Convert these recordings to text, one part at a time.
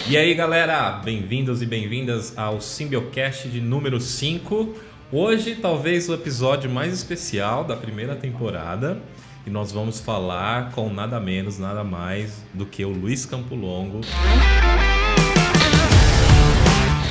E aí galera, bem-vindos e bem-vindas ao Simbiocast de número 5. Hoje talvez o episódio mais especial da primeira temporada. E nós vamos falar com nada menos, nada mais do que o Luiz Campolongo,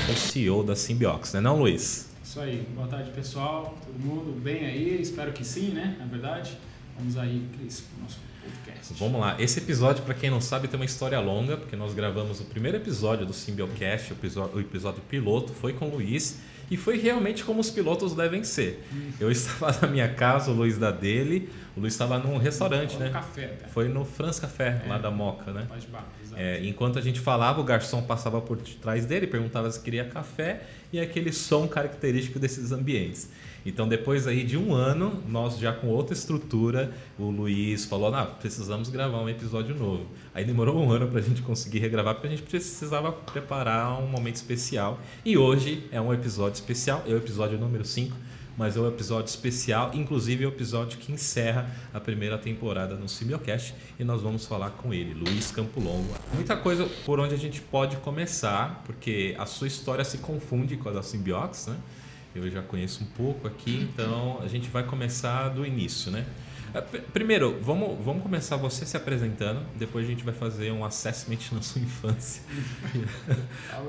o CEO da Simbiox, né não, Luiz? Isso aí, boa tarde pessoal, todo mundo bem aí? Espero que sim, né? Na verdade, vamos aí, Cris, pro nosso podcast. Vamos lá, esse episódio, para quem não sabe, tem uma história longa, porque nós gravamos o primeiro episódio do Simbiocast, o episódio piloto, foi com o Luiz, e foi realmente como os pilotos devem ser. Eu estava na minha casa, o Luiz da dele, o Luiz estava num restaurante, né? Café, até. Foi no France Café, lá da Moca, né? Faz de barco, exato. Enquanto a gente falava, o garçom passava por trás dele, perguntava se queria café e aquele som característico desses ambientes. Então, depois aí de um ano, nós já com outra estrutura, o Luiz falou, precisamos gravar um episódio novo. Aí demorou um ano para a gente conseguir regravar, porque a gente precisava preparar um momento especial. E hoje é um episódio especial, é o episódio número 5, mas é um episódio especial, inclusive é o episódio que encerra a primeira temporada no Simbiocast, e nós vamos falar com ele, Luiz Campolongo. Muita coisa por onde a gente pode começar, porque a sua história se confunde com a da Simbiox, né? Eu já conheço um pouco aqui, então a gente vai começar do início, né? Primeiro, vamos começar você se apresentando, depois a gente vai fazer um assessment na sua infância,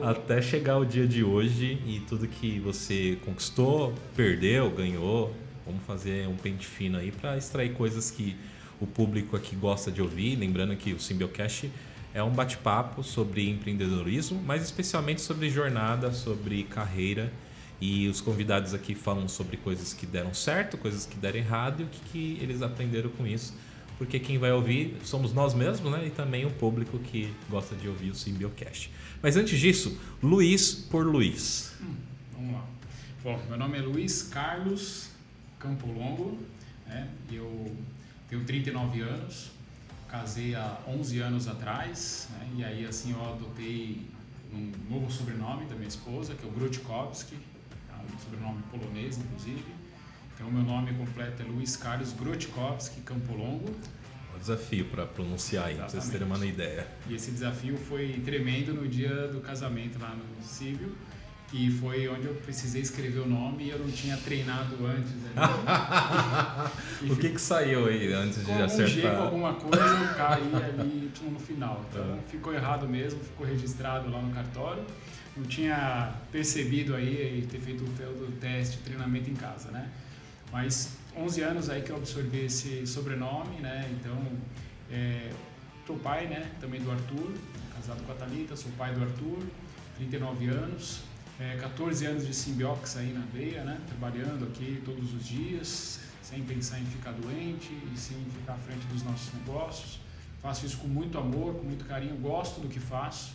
até chegar o dia de hoje e tudo que você conquistou, perdeu, ganhou. Vamos fazer um pente fino aí para extrair coisas que o público aqui gosta de ouvir. Lembrando que o Simbiocast é um bate-papo sobre empreendedorismo, mas especialmente sobre jornada, sobre carreira. E os convidados aqui falam sobre coisas que deram certo, coisas que deram errado e o que eles aprenderam com isso. Porque quem vai ouvir somos nós mesmos, né? E também o público que gosta de ouvir o Simbiocast. Mas antes disso, Luiz por Luiz. Vamos lá. Bom, meu nome é Luiz Carlos Campolongo, né? Eu tenho 39 anos, casei há 11 anos atrás, né? E aí assim eu adotei um novo sobrenome da minha esposa, que é o Grotkowski. Um sobrenome polonês, inclusive. Então, meu nome completo é Luiz Carlos Grotkowski Campolongo. Um desafio para pronunciar aí, para vocês terem uma ideia. E esse desafio foi tremendo no dia do casamento lá no Síbio, e foi onde eu precisei escrever o nome e eu não tinha treinado antes. O que saiu aí antes de acertar? G com alguma coisa, eu caí ali no final. Então, ficou errado mesmo, ficou registrado lá no cartório. Não tinha percebido aí ter feito o teste, treinamento em casa, né? Mas 11 anos aí que eu absorvi esse sobrenome, né? Então, sou pai, né? Também do Arthur, casado com a Thalita, sou pai do Arthur, 39 anos, 14 anos de Simbiox aí na veia, né? Trabalhando aqui todos os dias, sem pensar em ficar doente e sem ficar à frente dos nossos negócios. Faço isso com muito amor, com muito carinho, gosto do que faço,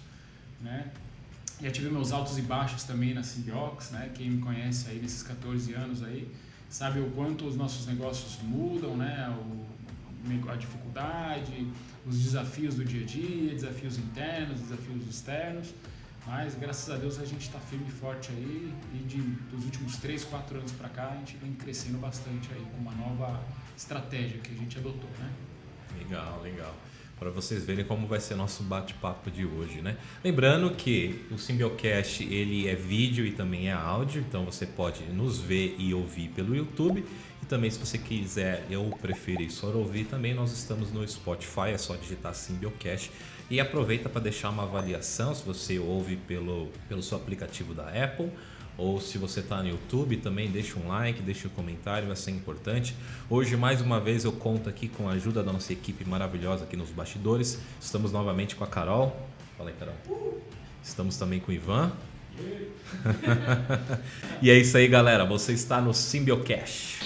né? Já tive meus altos e baixos também na Simbiox, né? Quem me conhece aí nesses 14 anos aí sabe o quanto os nossos negócios mudam, né? A dificuldade, os desafios do dia a dia, desafios internos, desafios externos. Mas graças a Deus a gente está firme e forte aí, e dos últimos 3, 4 anos para cá a gente vem crescendo bastante aí com uma nova estratégia que a gente adotou, né? Legal, legal. Para vocês verem como vai ser nosso bate-papo de hoje, né? Lembrando que o Simbiocast, ele é vídeo e também é áudio, então você pode nos ver e ouvir pelo YouTube. E também, se você quiser, eu prefiro só ouvir também, nós estamos no Spotify, é só digitar Simbiocast. E aproveita para deixar uma avaliação, se você ouve pelo seu aplicativo da Apple, ou se você está no YouTube, também deixa um like, deixa um comentário, vai ser importante. Hoje, mais uma vez, eu conto aqui com a ajuda da nossa equipe maravilhosa aqui nos bastidores. Estamos novamente com a Carol. Fala aí, Carol. Estamos também com o Ivan. E é isso aí, galera. Você está no Simbiocast.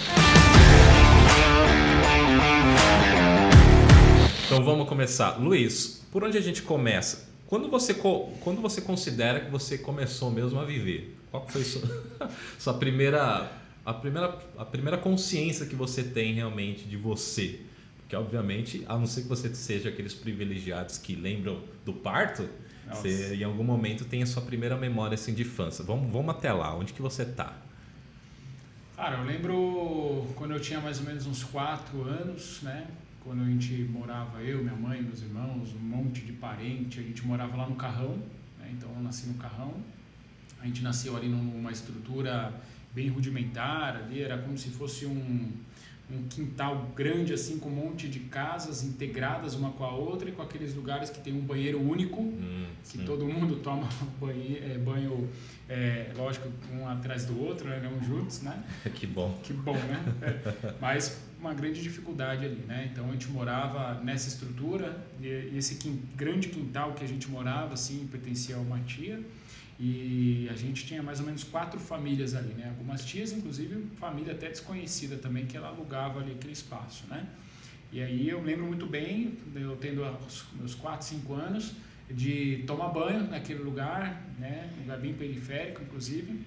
Então vamos começar. Luiz, por onde a gente começa? Quando você considera que você começou mesmo a viver? Qual foi a primeira consciência que você tem realmente de você? Porque, obviamente, a não ser que você seja aqueles privilegiados que lembram do parto, você em algum momento tem a sua primeira memória assim, de infância. Vamos até lá. Onde que você está? Cara, eu lembro quando eu tinha mais ou menos uns 4 anos, né? Quando a gente morava, eu, minha mãe, meus irmãos, um monte de parente, a gente morava lá no Carrão, né? Então eu nasci no Carrão. A gente nasceu ali numa estrutura bem rudimentar, ali era como se fosse um quintal grande assim com um monte de casas integradas uma com a outra e com aqueles lugares que tem um banheiro único, que todo mundo toma banho, lógico, um atrás do outro, né? Não juntos, né? Que bom. Que bom, né? Mas uma grande dificuldade ali, né? Então a gente morava nessa estrutura e esse grande quintal que a gente morava assim pertencia a uma tia. E a gente tinha mais ou menos 4 famílias ali, né? Algumas tias, inclusive, família até desconhecida também, que ela alugava ali aquele espaço, né? E aí eu lembro muito bem, eu tendo meus 4, 5 anos, de tomar banho naquele lugar, né? Um lugar bem periférico, inclusive,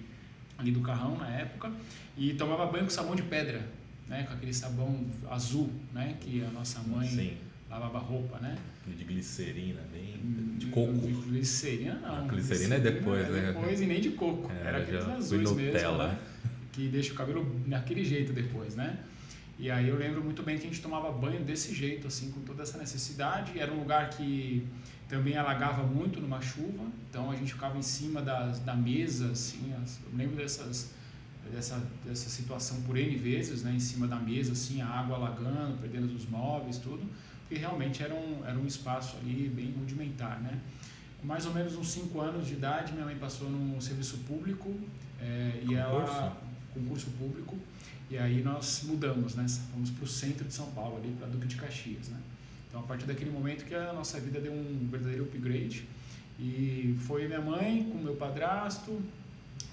ali do Carrão na época, e tomava banho com sabão de pedra, né? Com aquele sabão azul, né? Que a nossa mãe... Sim. Lavava roupa, né? De glicerina, bem... De coco. De glicerina não. A glicerina é depois, né? Depois e nem de coco. Era aqueles azuis mesmo, né? Que deixa o cabelo daquele jeito depois, né? E aí eu lembro muito bem que a gente tomava banho desse jeito, assim, com toda essa necessidade. Era um lugar que também alagava muito numa chuva, então a gente ficava em cima da mesa, assim. Eu lembro dessa situação por N vezes, né? Em cima da mesa, assim, a água alagando, perdendo os móveis, tudo. Porque realmente era um espaço ali bem rudimentar, né? Com mais ou menos uns 5 anos de idade, minha mãe passou num serviço público, concurso público, e aí nós mudamos, né? Fomos para o centro de São Paulo, ali para Duque de Caxias, né? Então, a partir daquele momento que a nossa vida deu um verdadeiro upgrade, e foi minha mãe com meu padrasto,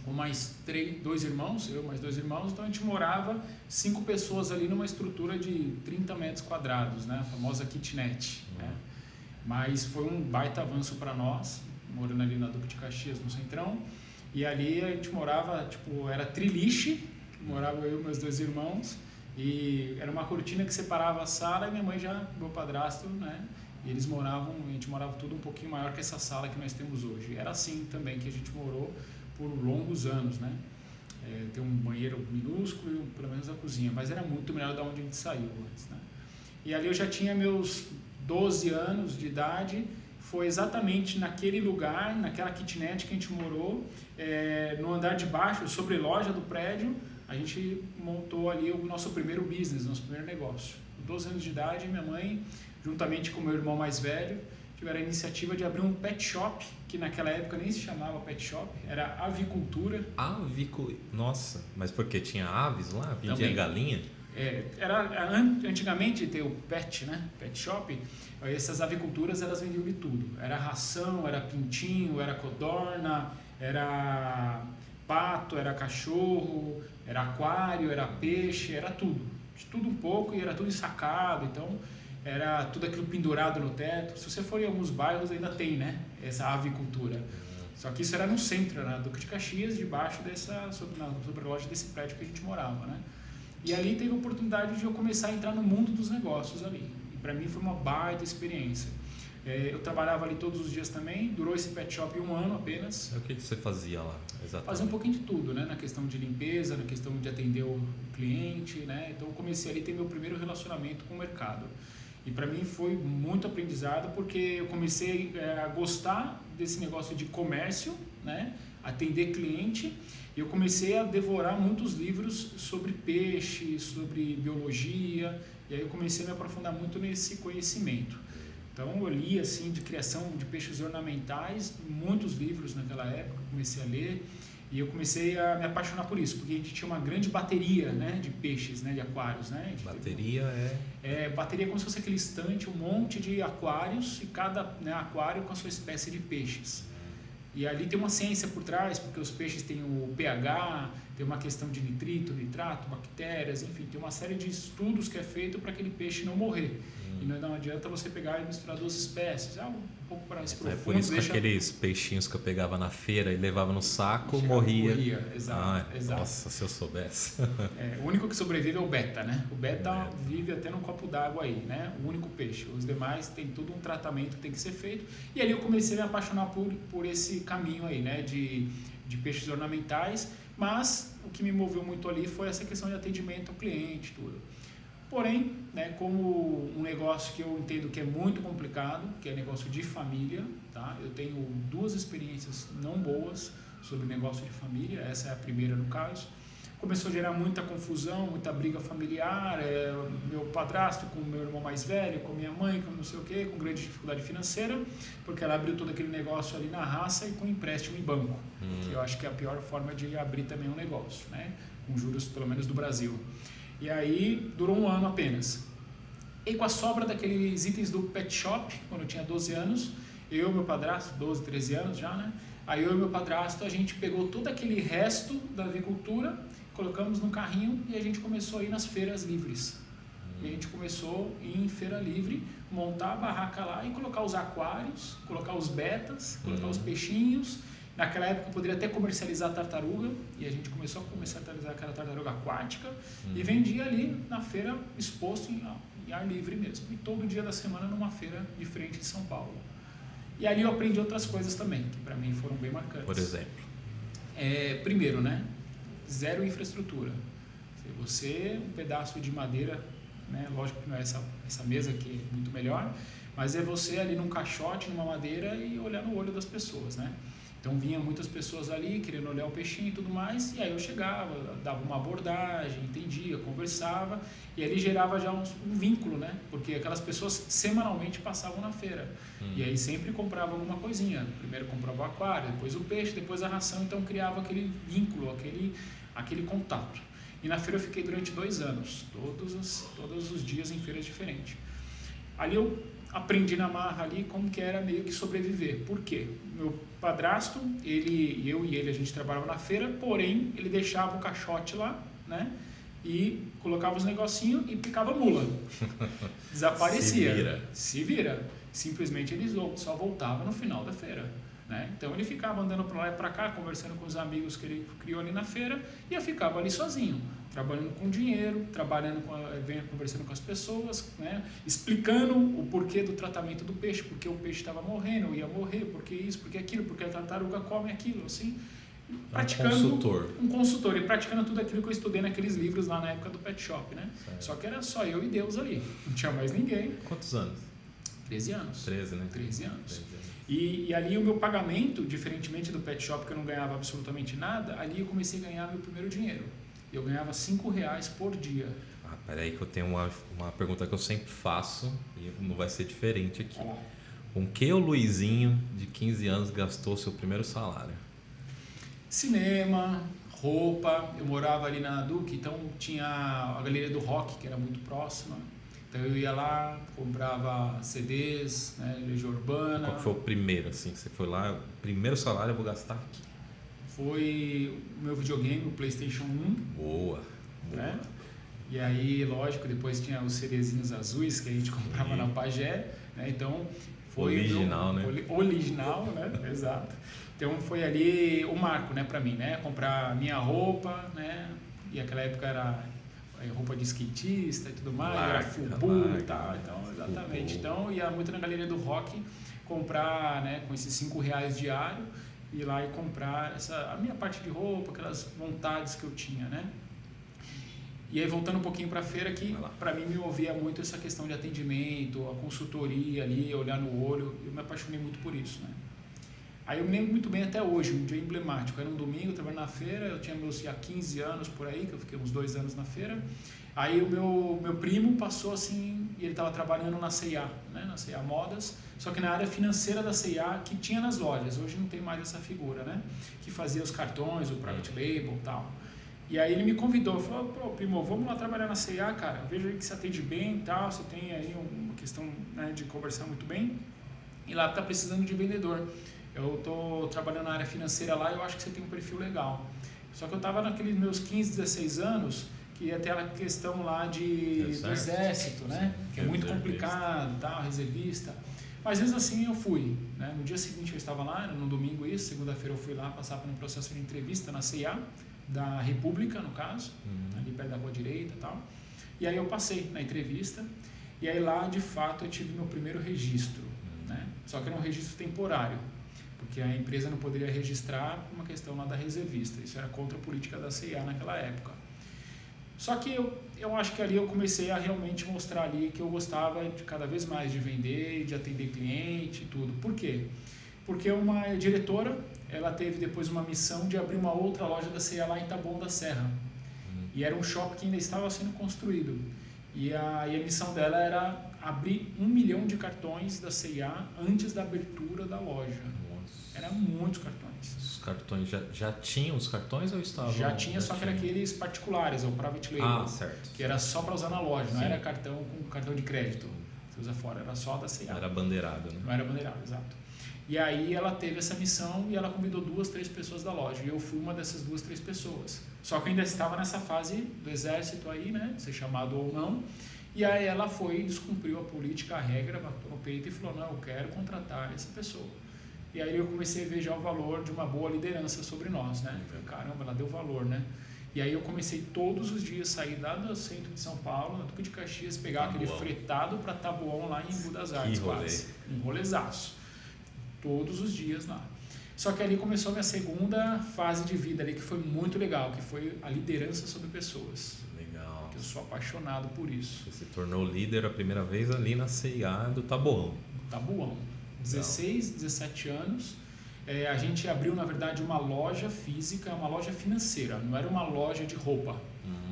com mais 2 irmãos, eu mais 2 irmãos, então a gente morava 5 pessoas ali numa estrutura de 30 metros quadrados, né? A famosa kitnet, né? Mas foi um baita avanço para nós, morando ali na Duque de Caxias, no Centrão, e ali a gente morava, tipo, era triliche, morava eu e meus 2 irmãos, e era uma cortina que separava a sala e minha mãe já, meu padrasto, né? E eles moravam, a gente morava tudo um pouquinho maior que essa sala que nós temos hoje. Era assim também que a gente morou por longos anos, né? Tem um banheiro minúsculo e pelo menos a cozinha, mas era muito melhor da onde a gente saiu antes, né? E ali eu já tinha meus 12 anos de idade, foi exatamente naquele lugar, naquela kitnet que a gente morou, no andar de baixo, sobre loja do prédio, a gente montou ali o nosso primeiro business, nosso primeiro negócio. Com 12 anos de idade, minha mãe, juntamente com meu irmão mais velho, tiveram a iniciativa de abrir um pet shop, que naquela época nem se chamava pet shop, era avicultura. Nossa, mas porque tinha aves lá? Vendia galinha? Antigamente ter o pet, né? Pet shop, essas aviculturas elas vendiam de tudo. Era ração, era pintinho, era codorna, era pato, era cachorro, era aquário, era peixe, era tudo. De tudo um pouco e era tudo ensacado, então era tudo aquilo pendurado no teto. Se você for em alguns bairros ainda tem, né? Essa avicultura. Só que isso era no centro, na Duque de Caxias, debaixo sobre a loja desse prédio que a gente morava, né? E ali teve a oportunidade de eu começar a entrar no mundo dos negócios ali. E para mim foi uma baita experiência. Eu trabalhava ali todos os dias também, durou esse pet shop 1 ano apenas. O que você fazia lá, exatamente? Fazia um pouquinho de tudo, né? Na questão de limpeza, na questão de atender o cliente, né? Então eu comecei ali a ter meu primeiro relacionamento com o mercado. E para mim foi muito aprendizado, porque eu comecei a gostar desse negócio de comércio, né? Atender cliente, e eu comecei a devorar muitos livros sobre peixe, sobre biologia, e aí eu comecei a me aprofundar muito nesse conhecimento. Então eu li assim de criação de peixes ornamentais, muitos livros naquela época, comecei a ler, e eu comecei a me apaixonar por isso, porque a gente tinha uma grande bateria, né, de peixes, né, de aquários, né? Bateria bateria é como se fosse aquele estante, um monte de aquários, e cada, né, aquário com a sua espécie de peixes. E ali tem uma ciência por trás, porque os peixes têm o pH, tem uma questão de nitrito, nitrato, bactérias, enfim, tem uma série de estudos que é feito para aquele peixe não morrer. E não adianta você pegar e misturar 2 espécies. Um pouco para esse profundo. É por isso que aqueles peixinhos que eu pegava na feira e levava no saco, morria. Exato. Nossa, se eu soubesse. O único que sobrevive é o beta, né? O beta vive até num copo d'água aí, né? O único peixe. Os demais tem todo um tratamento que tem que ser feito. E ali eu comecei a me apaixonar por esse caminho aí, né? De peixes ornamentais, Mas o que me moveu muito ali foi essa questão de atendimento ao cliente, tudo. Porém, né, como um negócio que eu entendo que é muito complicado, que é negócio de família, tá? Eu tenho 2 experiências não boas sobre negócio de família, essa é a primeira no caso. Começou a gerar muita confusão, muita briga familiar, meu padrasto com meu irmão mais velho, com minha mãe, com não sei o quê, com grande dificuldade financeira, porque ela abriu todo aquele negócio ali na raça e com empréstimo em banco, que eu acho que é a pior forma de abrir também um negócio, né? Com juros pelo menos do Brasil. E aí durou 1 ano apenas. E com a sobra daqueles itens do pet shop, quando eu tinha 12 anos, eu e meu padrasto, 12, 13 anos já, né? Aí eu e meu padrasto, a gente pegou todo aquele resto da avicultura, colocamos no carrinho e a gente começou a ir nas feiras livres. E a gente começou a ir em feira livre, montar a barraca lá e colocar os aquários, colocar os betas, colocar os peixinhos. Naquela época eu poderia até comercializar a tartaruga, e a gente começou a comercializar aquela tartaruga aquática e vendia ali na feira exposto em ar livre mesmo. E todo dia da semana numa feira diferente em São Paulo. E ali eu aprendi outras coisas também, que para mim foram bem marcantes. Por exemplo? Primeiro, né? Zero infraestrutura. Você, um pedaço de madeira, né? Lógico que não é essa mesa aqui é muito melhor, mas é você ali num caixote, numa madeira e olhar no olho das pessoas, né? Então vinha muitas pessoas ali querendo olhar o peixinho e tudo mais, e aí eu chegava, dava uma abordagem, entendia, conversava, e ali gerava já um vínculo, né? Porque aquelas pessoas semanalmente passavam na feira, e aí sempre compravam alguma coisinha. Primeiro comprava o aquário, depois o peixe, depois a ração, então criava aquele vínculo, aquele contato. E na feira eu fiquei durante 2 anos, todos os dias em feiras diferentes. Ali eu aprendi na marra ali como que era meio que sobreviver. Por quê? Meu padrasto, eu e ele, a gente trabalhava na feira, porém ele deixava o caixote lá, né? E colocava os negocinhos e picava mula. Desaparecia. Se vira. Simplesmente ele só voltava no final da feira, né? Então ele ficava andando para lá e para cá, conversando com os amigos que ele criou ali na feira, e eu ficava ali sozinho, trabalhando com dinheiro, conversando com as pessoas, né? Explicando o porquê do tratamento do peixe, porque o peixe estava morrendo, eu ia morrer, porque isso, porque aquilo, porque a tartaruga come aquilo, assim. Praticando um consultor, e praticando tudo aquilo que eu estudei naqueles livros lá na época do pet shop, né? Certo. Só que era só eu e Deus ali, não tinha mais ninguém. Quantos anos? 13 anos. 13, né? 13 anos. E ali o meu pagamento, diferentemente do pet shop, que eu não ganhava absolutamente nada, ali eu comecei a ganhar meu primeiro dinheiro. Eu ganhava R$5 por dia. Peraí que eu tenho uma pergunta que eu sempre faço e não vai ser diferente aqui. Com que o Luizinho, de 15 anos, gastou seu primeiro salário? Cinema, roupa. Eu morava ali na Duque, então tinha a Galeria do Rock, que era muito próxima. Então eu ia lá, comprava CDs, né, Legião Urbana. Qual foi o primeiro, assim, que você foi lá, o primeiro salário eu vou gastar aqui? Foi o meu videogame, o PlayStation 1. Boa. Né? E aí, lógico, depois tinha os CDzinhos azuis que a gente comprava na Pagé, né? Então foi original, né? Original, né? Exato. Então foi ali o marco, né, para mim, né? Comprar minha roupa, né? E aquela época era roupa de skatista e tudo mais, era fubu e tal, então, exatamente. Então, ia muito na Galeria do Rock comprar, né, com esses R$5 diário, ir lá e comprar a minha parte de roupa, aquelas vontades que eu tinha, né? E aí, voltando um pouquinho para a feira, que para mim me movia muito essa questão de atendimento, a consultoria ali, olhar no olho, eu me apaixonei muito por isso, né? Aí eu me lembro muito bem até hoje, um dia emblemático, era um domingo, eu trabalhava na feira, eu tinha meus 15 anos por aí, que eu fiquei uns 2 anos na feira. Aí o meu primo passou assim, e ele estava trabalhando na C&A, né, na C&A Modas, só que na área financeira da C&A, que tinha nas lojas, hoje não tem mais essa figura, né, que fazia os cartões, o private label e tal. E aí ele me convidou, falou, pô, primo, vamos lá trabalhar na C&A, cara, vejo aí que você atende bem e tal, você tem aí uma questão, né, de conversar muito bem, e lá está precisando de vendedor. Eu estou trabalhando na área financeira lá e eu acho que você tem um perfil legal. Só que eu estava naqueles meus 15, 16 anos, que ia ter aquela questão lá do exército, né? Que é muito complicado, tal, reservista. Mas mesmo assim eu fui, né? No dia seguinte eu estava lá, no domingo isso, segunda-feira eu fui lá passar por um processo de entrevista na C&A, da República, no caso, ali perto da Rua Direita e tal. E aí eu passei na entrevista, e aí lá de fato eu tive meu primeiro registro, né? Só que era um registro temporário. porque a empresa não poderia registrar por uma questão lá da reservista. Isso era contra a política da C&A naquela época. Só que eu acho que ali eu comecei a realmente mostrar ali que eu gostava de cada vez mais de vender, de atender cliente e tudo. Por quê? Porque uma diretora, ela teve depois uma missão de abrir uma outra loja da C&A lá em Taboão da Serra. E era um shopping que ainda estava sendo construído. E a missão dela era abrir 1 milhão de cartões da C&A antes da abertura da loja. Nossa. Era muitos cartões. Os cartões já tinham os cartões ou estavam? Já tinha, só que era aqueles particulares, o private label. Certo. Que era só para usar na loja, Sim. não era cartão com cartão de crédito. Você usa fora, era só da C&A. Não era bandeirado, né? Não era bandeirado, exato. E aí ela teve essa missão e ela convidou 2, 3 pessoas da loja. E eu fui uma dessas 2, 3 pessoas. Só que eu ainda estava nessa fase do exército aí, né? Ser chamado ou não. E aí ela foi, descumpriu a política, a regra, bateu no peito e falou, não, eu quero contratar essa pessoa. E aí eu comecei a ver já o valor de uma boa liderança sobre nós, né? Eu falei, caramba, ela deu valor, né? E aí eu comecei todos os dias a sair lá do centro de São Paulo, na Duque de Caxias, pegar aquele fretado para Taboão lá em Embu das Artes, quase. Um rolezaço. Todos os dias lá. Só que ali começou a minha segunda fase de vida ali, que foi muito legal, que foi a liderança sobre pessoas. Legal. Eu sou apaixonado por isso. Você se tornou líder a primeira vez ali na C&A do Taboão. Taboão. 16, 17 anos. A gente abriu, na verdade, uma loja física, uma loja financeira. Não era uma loja de roupa.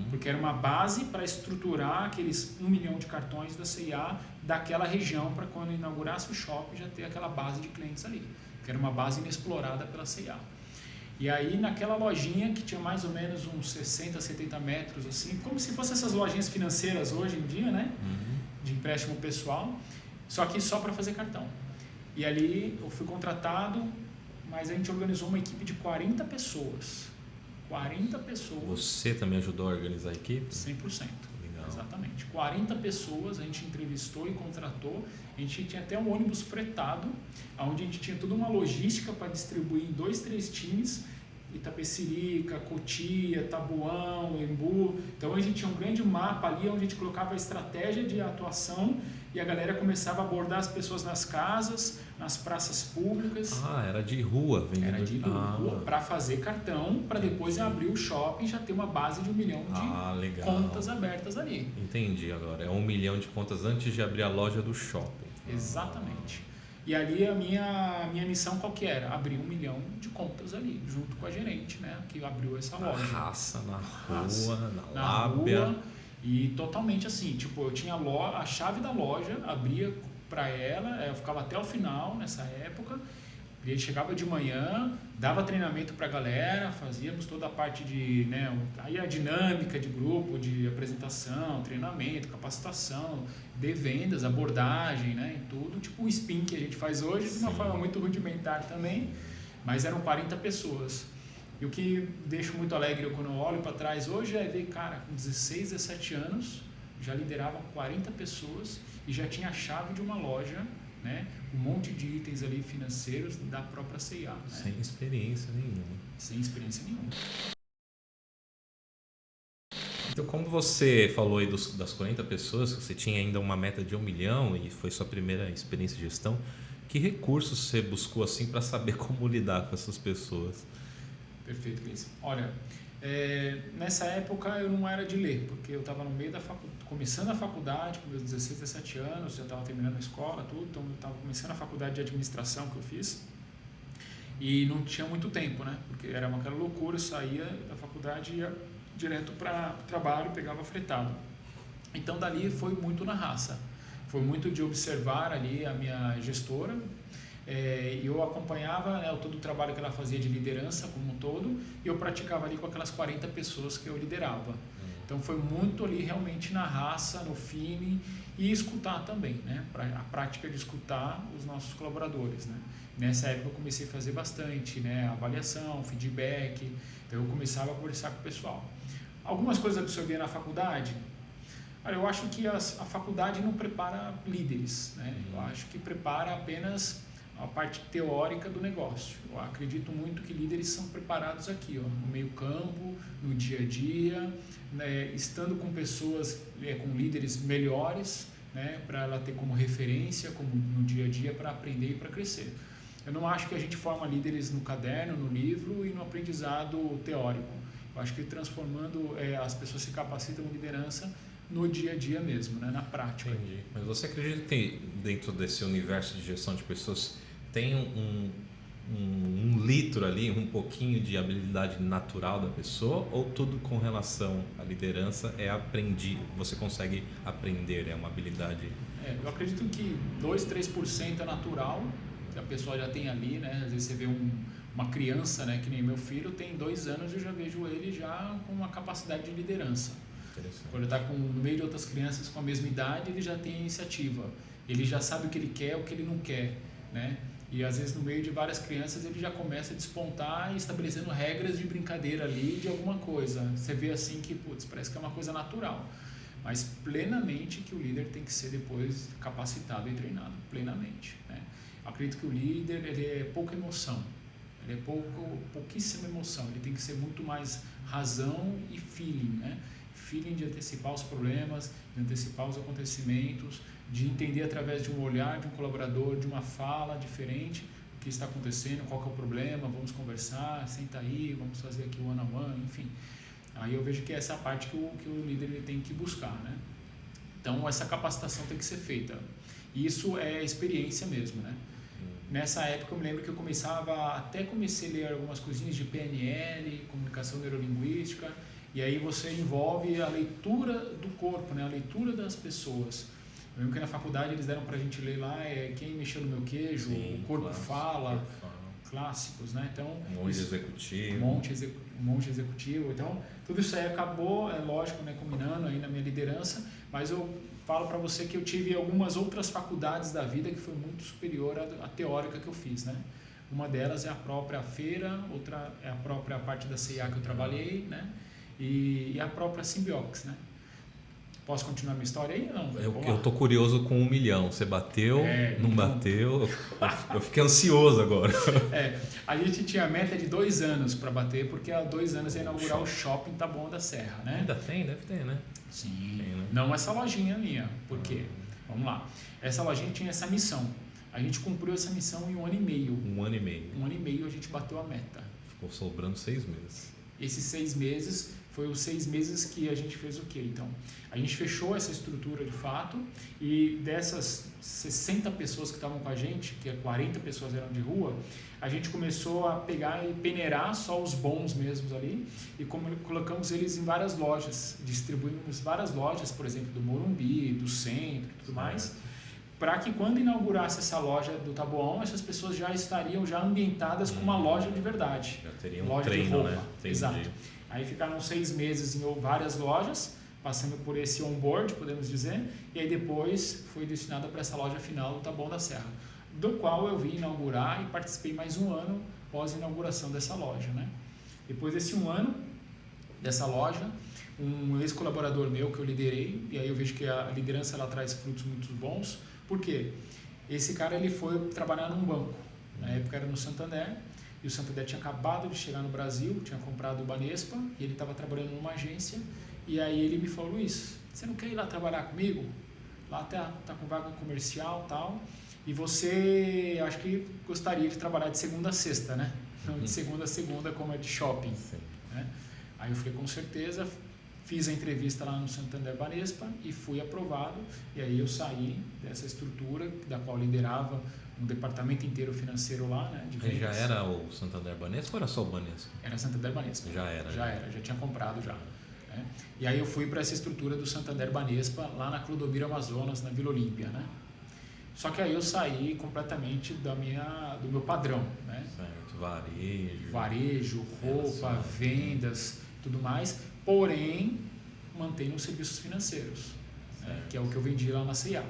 Porque era uma base para estruturar aqueles 1 milhão de cartões da C&A daquela região, para quando inaugurasse o shopping já ter aquela base de clientes ali. Que era uma base inexplorada pela C&A. E aí naquela lojinha que tinha mais ou menos uns 60, 70 metros, assim, como se fossem essas lojinhas financeiras hoje em dia, né? De empréstimo pessoal, só que só para fazer cartão. E ali eu fui contratado, mas a gente organizou uma equipe de 40 pessoas. 40 pessoas. Você também ajudou a organizar a equipe? 100%. Legal. Exatamente. 40 pessoas a gente entrevistou e contratou. A gente tinha até um ônibus fretado, onde a gente tinha toda uma logística para distribuir em 2, 3 times. Itapecerica, Cotia, Taboão, Embu. Então a gente tinha um grande mapa ali onde a gente colocava a estratégia de atuação e a galera começava a abordar as pessoas nas casas, nas praças públicas. Era de rua, vendendo. Era de rua para fazer cartão, para depois abrir o shopping e já ter uma base de 1 milhão de contas abertas ali. Entendi agora. É 1 milhão de contas antes de abrir a loja do shopping. Exatamente. E ali a minha missão qual que era? Abrir 1 milhão de contas ali, junto com a gerente, né? Que abriu essa loja. Na raça, na rua, na lábia. Rua, e totalmente assim, tipo, eu tinha a chave da loja, abria para ela, eu ficava até o final nessa época. E aí chegava de manhã, dava treinamento para a galera, fazíamos toda a parte de, né, aí a dinâmica de grupo, de apresentação, treinamento, capacitação, de vendas, abordagem, né, e tudo, tipo o spin que a gente faz hoje, de uma forma muito rudimentar também, mas eram 40 pessoas. E o que deixa muito alegre quando eu olho para trás hoje é ver, cara, com 16, 17 anos, já liderava 40 pessoas e já tinha a chave de uma loja, né? Um monte de itens ali financeiros da própria C&A. Né? Sem experiência nenhuma. Sem experiência nenhuma. Então, como você falou aí das 40 pessoas, você tinha ainda uma meta de 1 milhão e foi sua primeira experiência de gestão, que recursos você buscou assim para saber como lidar com essas pessoas? Perfeito, Cris. Olha, nessa época eu não era de ler, porque eu estava no meio da faculdade, começando a faculdade, com meus 16, 17 anos, já estava terminando a escola, tudo, então eu estava começando a faculdade de administração que eu fiz e não tinha muito tempo, né? Porque era aquela loucura, eu saía da faculdade e ia direto para o trabalho, pegava fretado. Então dali foi muito na raça, foi muito de observar ali a minha gestora. Eu acompanhava, né, todo o trabalho que ela fazia de liderança como um todo e eu praticava ali com aquelas 40 pessoas que eu liderava. Então foi muito ali realmente na raça, no feeling e escutar também, né, a prática de escutar os nossos colaboradores. Né. Nessa época eu comecei a fazer bastante, né, avaliação, feedback, então eu começava a conversar com o pessoal. Algumas coisas eu absorvia na faculdade. Olha, eu acho que a faculdade não prepara líderes, né. Eu acho que prepara apenas a parte teórica do negócio. Eu acredito muito que líderes são preparados aqui, no meio campo, no dia a dia, né, estando com pessoas, com líderes melhores, né, para ela ter como referência, como no dia a dia, para aprender e para crescer. Eu não acho que a gente forma líderes no caderno, no livro e no aprendizado teórico. Eu acho que transformando, as pessoas se capacitam em liderança no dia a dia mesmo, né? Na prática. Entendi. Mas você acredita que dentro desse universo de gestão de pessoas tem um litro ali, um pouquinho de habilidade natural da pessoa, ou tudo com relação à liderança é aprendido, você consegue aprender, é uma habilidade? Eu acredito que 2, 3% é natural, que a pessoa já tem ali, né? Às vezes você vê uma criança, né? Que nem meu filho, tem 2 anos, eu já vejo ele já com uma capacidade de liderança. Quando ele está no meio de outras crianças com a mesma idade, ele já tem iniciativa. Ele já sabe o que ele quer, o que ele não quer, né? E às vezes no meio de várias crianças ele já começa a despontar e estabelecendo regras de brincadeira ali, de alguma coisa. Você vê assim que, putz, parece que é uma coisa natural. Mas plenamente que o líder tem que ser depois capacitado e treinado, plenamente, né? Acredito que o líder, ele é pouca emoção. Ele é pouquíssima emoção. Ele tem que ser muito mais razão e feeling, né? Feeling de antecipar os problemas, de antecipar os acontecimentos, de entender através de um olhar de um colaborador, de uma fala diferente, o que está acontecendo, qual que é o problema, vamos conversar, senta aí, vamos fazer aqui one-on-one, enfim. Aí eu vejo que essa é a parte que o líder ele tem que buscar, né? Então essa capacitação tem que ser feita. E isso é experiência mesmo, né? Nessa época eu me lembro que eu comecei a ler algumas coisinhas de PNL, comunicação neurolinguística, e aí você envolve a leitura do corpo, né? A leitura das pessoas. Eu lembro que na faculdade eles deram pra gente ler lá Quem Mexeu no Meu Queijo, sim, O Corpo Fala, clássicos, né? Então, Monge Executivo. Então, tudo isso aí acabou, é lógico, né, combinando aí na minha liderança, mas eu falo para você que eu tive algumas outras faculdades da vida que foi muito superior à teórica que eu fiz, né? Uma delas é a própria feira, outra é a própria parte da CIA que eu trabalhei, né? E a própria Symbiotics, né? Posso continuar minha história aí? Não? Eu tô curioso com 1 milhão. Você bateu, não então... bateu? Eu fiquei ansioso agora. A gente tinha a meta de 2 anos para bater, porque há 2 anos ia inaugurar o shopping Taboão da Serra, né? Ainda tem? Deve ter, né? Sim. Tem, né? Não essa lojinha minha. Por quê? Vamos lá. Essa lojinha tinha essa missão. A gente cumpriu essa missão em 1 ano e meio. 1 ano e meio. 1 ano e meio a gente bateu a meta. Ficou sobrando 6 meses. Esses 6 meses... Foi os 6 meses que a gente fez o quê? Então, a gente fechou essa estrutura de fato e dessas 60 pessoas que estavam com a gente, que 40 pessoas eram de rua, a gente começou a pegar e peneirar só os bons mesmos ali e colocamos eles em várias lojas, distribuímos várias lojas, por exemplo, do Morumbi, do Centro e tudo mais, para que quando inaugurasse essa loja do Taboão, essas pessoas já estariam já ambientadas com uma loja de verdade. Já teriam loja treino, de roupa. né? Exato. Aí ficaram 6 meses em várias lojas, passando por esse on-board, podemos dizer, e aí depois foi destinada para essa loja final do Taboão da Serra, do qual eu vim inaugurar e participei mais 1 ano pós inauguração dessa loja, né? Depois desse 1 ano dessa loja, um ex-colaborador meu que eu liderei, e aí eu vejo que a liderança ela traz frutos muito bons. Por quê? Esse cara ele foi trabalhar num banco, na época era no Santander, e o Santander tinha acabado de chegar no Brasil, tinha comprado o Banespa, e ele estava trabalhando numa agência, e aí ele me falou: Luiz, você não quer ir lá trabalhar comigo? Lá tá com vaga comercial e tal, e você acho que gostaria de trabalhar de segunda a sexta, né? Não de segunda a segunda como é de shopping. Né? Aí eu falei: com certeza. Fiz a entrevista lá no Santander Banespa e fui aprovado, e aí eu saí dessa estrutura da qual liderava um departamento inteiro financeiro lá, né, de vendas. Já era o Santander Banespa ou era só o Banespa? Era Santander Banespa. Já tinha comprado já. Né? E aí eu fui para essa estrutura do Santander Banespa lá na Clodomiro Amazonas, na Vila Olímpia, né? Só que aí eu saí completamente do meu padrão, né? Certo, varejo, roupa, vendas, tudo mais. Porém, mantendo os serviços financeiros, né, que é o que eu vendi lá na C&A.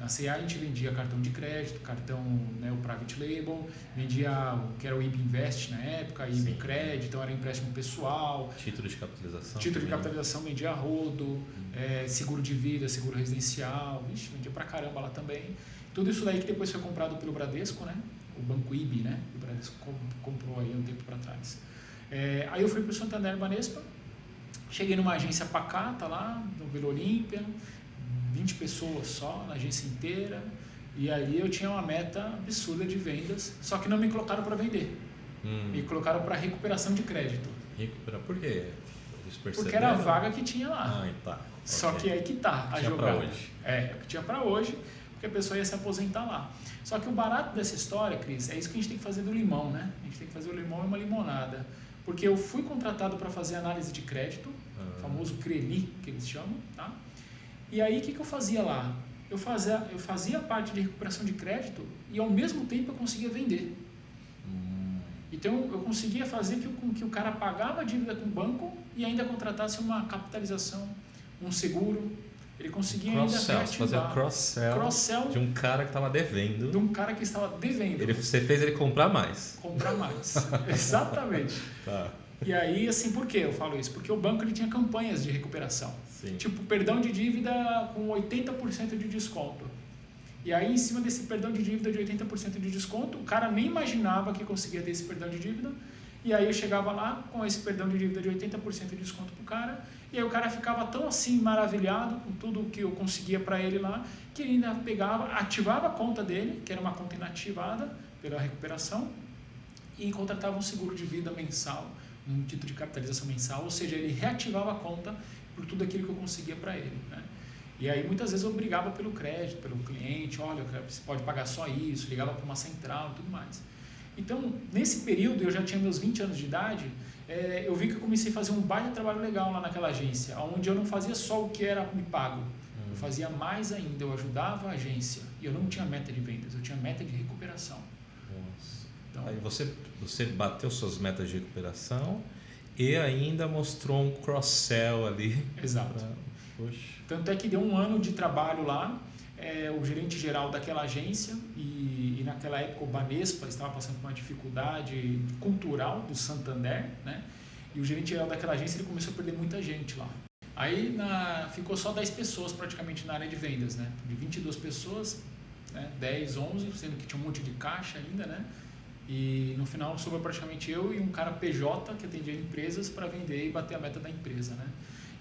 Na C&A a gente vendia cartão de crédito, cartão, né, o Private Label, vendia o que era o IB Invest na época, IB Credit, então era empréstimo pessoal. Título de capitalização. Título de capitalização vendia rodo, seguro de vida, seguro residencial, vendia pra caramba lá também. Tudo isso daí que depois foi comprado pelo Bradesco, né, o Banco IB, né, o Bradesco comprou aí um tempo para trás. Aí eu fui para o Santander Banespa. Cheguei numa agência pacata lá, no Vila Olímpia, 20 pessoas só na agência inteira, E aí eu tinha uma meta absurda de vendas, só que não me colocaram para vender. Me colocaram para recuperação de crédito. Recuperar por quê? Eles perceberam? Porque era a vaga que tinha lá. Tá. Só que aí que tá a tinha jogada. Pra hoje. O que tinha para hoje, porque a pessoa ia se aposentar lá. Só que o barato dessa história, Cris, é isso que a gente tem que fazer do limão, né? A gente tem que fazer o limão e uma limonada. Porque eu fui contratado para fazer análise de crédito, o famoso CRELI, que eles chamam, tá? E aí, o que eu fazia lá? Eu fazia a parte de recuperação de crédito e, ao mesmo tempo, eu conseguia vender. Então, eu conseguia fazer com que o cara pagava a dívida com o banco e ainda contratasse uma capitalização, um seguro. Ele conseguia ainda reativar. Fazer cross-sell de um cara que estava devendo. De um cara que estava devendo. Você fez ele comprar mais. Comprar mais. Exatamente. Tá. E aí, assim, por que eu falo isso? Porque o banco ele tinha campanhas de recuperação. Sim. Tipo, perdão de dívida com 80% de desconto. E aí, em cima desse perdão de dívida de 80% de desconto, o cara nem imaginava que conseguia ter esse perdão de dívida. E aí eu chegava lá com esse perdão de dívida de 80% de desconto pro cara. E aí o cara ficava tão assim maravilhado com tudo que eu conseguia para ele lá, que ele ainda pegava, ativava a conta dele, que era uma conta inativada pela recuperação, e contratava um seguro de vida mensal, um título de capitalização mensal, ou seja, ele reativava a conta por tudo aquilo que eu conseguia para ele, né? E aí muitas vezes eu brigava pelo crédito, pelo cliente, olha, você pode pagar só isso, ligava para uma central e tudo mais. Então, nesse período, eu já tinha meus 20 anos de idade, eu vi que eu comecei a fazer um baita trabalho legal lá naquela agência, onde eu não fazia só o que era me pago, eu fazia mais ainda, eu ajudava a agência, e eu não tinha meta de vendas, eu tinha meta de recuperação. Nossa. Então, aí você bateu suas metas de recuperação e ainda mostrou um cross-sell ali. Exato. Poxa. Tanto é que deu um ano de trabalho lá, o gerente geral daquela agência, e naquela época o Banespa estava passando por uma dificuldade cultural do Santander, né? E o gerente geral daquela agência ele começou a perder muita gente lá. Aí ficou só 10 pessoas praticamente na área de vendas, né? De 22 pessoas, né? 10, 11, sendo que tinha um monte de caixa ainda, né? E no final sobrou praticamente eu e um cara PJ que atendia empresas para vender e bater a meta da empresa, né?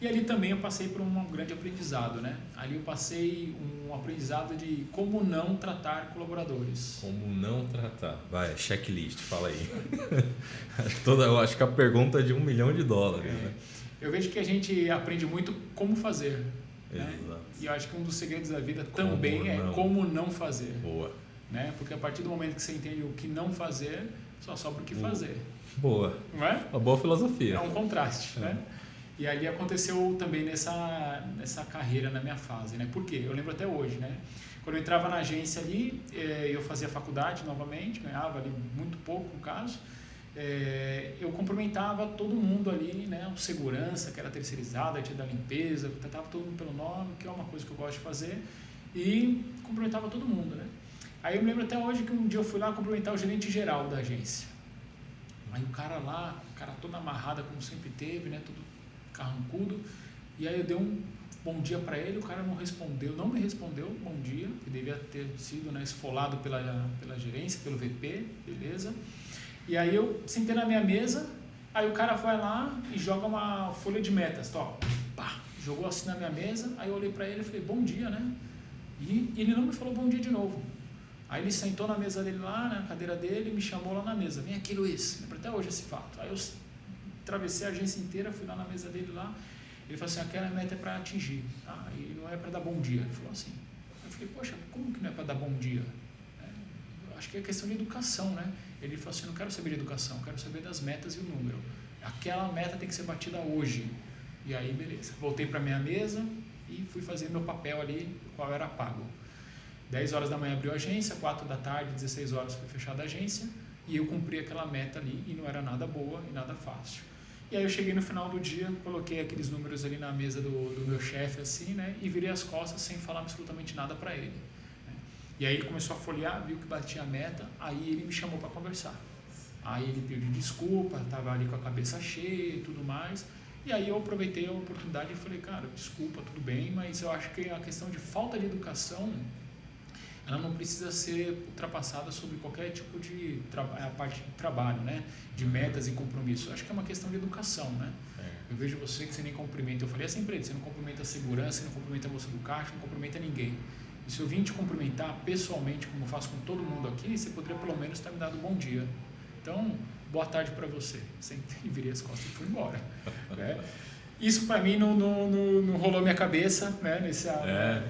E ali também eu passei por um grande aprendizado, né? Ali eu passei um aprendizado de como não tratar colaboradores. Como não tratar? Vai, checklist, fala aí. Eu acho que a pergunta é de $1 milhão, né? Eu vejo que a gente aprende muito como fazer. Né? Exato. E eu acho que um dos segredos da vida também é como não fazer. Boa. Né? Porque a partir do momento que você entende o que não fazer, só sobra o que fazer. Boa. Não é? Uma boa filosofia. É um contraste, né? E ali aconteceu também nessa carreira, na minha fase, né? Por quê? Eu lembro até hoje, né? Quando eu entrava na agência ali, eu fazia faculdade novamente, ganhava ali muito pouco no caso, eu cumprimentava todo mundo ali, né? O segurança, que era terceirizada, tinha da limpeza, tratava todo mundo pelo nome, que é uma coisa que eu gosto de fazer, e cumprimentava todo mundo, né? Aí eu me lembro até hoje que um dia eu fui lá cumprimentar o gerente geral da agência. Aí o cara lá, o cara todo amarrado como sempre teve, né? Todo carrancudo, e aí eu dei um bom dia para ele, o cara não me respondeu bom dia, que devia ter sido, né, esfolado pela gerência, pelo VP, beleza? E aí eu sentei na minha mesa, aí o cara vai lá e joga uma folha de metas, pá, jogou assim na minha mesa, aí eu olhei para ele e falei, bom dia, né? E ele não me falou bom dia de novo. Aí ele sentou na mesa dele lá, na cadeira dele, e me chamou lá na mesa, vem aqui, Luiz, lembra até hoje esse fato. Aí eu atravessei a agência inteira, fui lá na mesa dele lá, ele falou assim, aquela meta é para atingir, tá? E não é para dar bom dia. Ele falou assim. Eu falei, poxa, como que não é para dar bom dia? Eu acho que é questão de educação, né? Ele falou assim, não quero saber de educação, quero saber das metas e o número. Aquela meta tem que ser batida hoje. E aí, beleza. Voltei para minha mesa e fui fazer meu papel ali, qual era pago. 10 horas da manhã abriu a agência, 4 da tarde, 16 horas foi fechada a agência, e eu cumpri aquela meta ali, e não era nada boa e nada fácil. E aí eu cheguei no final do dia, coloquei aqueles números ali na mesa do meu chefe, assim, né? E virei as costas sem falar absolutamente nada para ele. Né? E aí ele começou a folhear, viu que batia a meta, aí ele me chamou para conversar. Aí ele pediu desculpa, estava ali com a cabeça cheia e tudo mais. E aí eu aproveitei a oportunidade e falei, cara, desculpa, tudo bem, mas eu acho que a questão de falta de educação, ela não precisa ser ultrapassada sobre qualquer tipo de parte de trabalho, né? De metas e compromissos. Acho que é uma questão de educação, né? Eu vejo você que você nem cumprimenta. Eu falei sempre, você não cumprimenta a segurança, você não cumprimenta a moça do caixa, não cumprimenta ninguém. E se eu vim te cumprimentar pessoalmente, como eu faço com todo mundo aqui, você poderia pelo menos ter me dado bom dia. Então, boa tarde para você. Sentei, virei as costas e fui embora. Né? Isso para mim não rolou minha cabeça, né?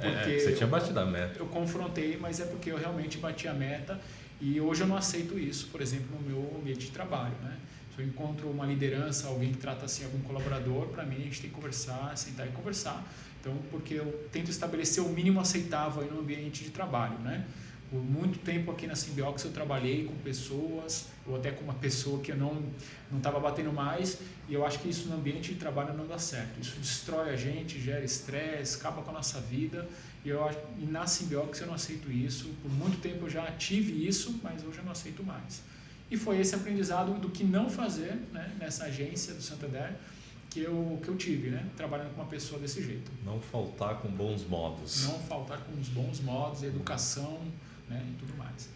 Porque você tinha batido a meta. Eu confrontei, mas é porque eu realmente bati a meta e hoje eu não aceito isso, por exemplo, no meu ambiente de trabalho, né? Se eu encontro uma liderança, alguém que trata assim algum colaborador, para mim a gente tem que conversar, sentar e conversar. Então, porque eu tento estabelecer o mínimo aceitável aí no ambiente de trabalho, né? Por muito tempo aqui na Simbiox eu trabalhei com pessoas, ou até com uma pessoa que eu não estava batendo mais, e eu acho que isso no ambiente de trabalho não dá certo. Isso destrói a gente, gera estresse, acaba com a nossa vida, e na Simbiox eu não aceito isso. Por muito tempo eu já tive isso, mas hoje eu não aceito mais. E foi esse aprendizado do que não fazer, né, nessa agência do Santander, que eu tive, né, trabalhando com uma pessoa desse jeito. Não faltar com bons modos. Não faltar com os bons modos, educação, né, e tudo mais.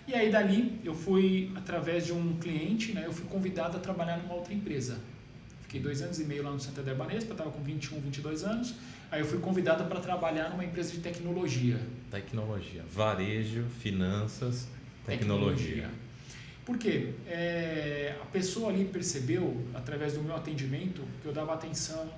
E aí dali eu fui, através de um cliente, né, eu fui convidado a trabalhar numa outra empresa. Fiquei 2 anos e meio lá no Santander Banespa, estava com 21, 22 anos. Aí eu fui convidado para trabalhar numa empresa de tecnologia. Tecnologia, varejo, finanças, tecnologia. Por quê? A pessoa ali percebeu, através do meu atendimento, que eu dava atenção,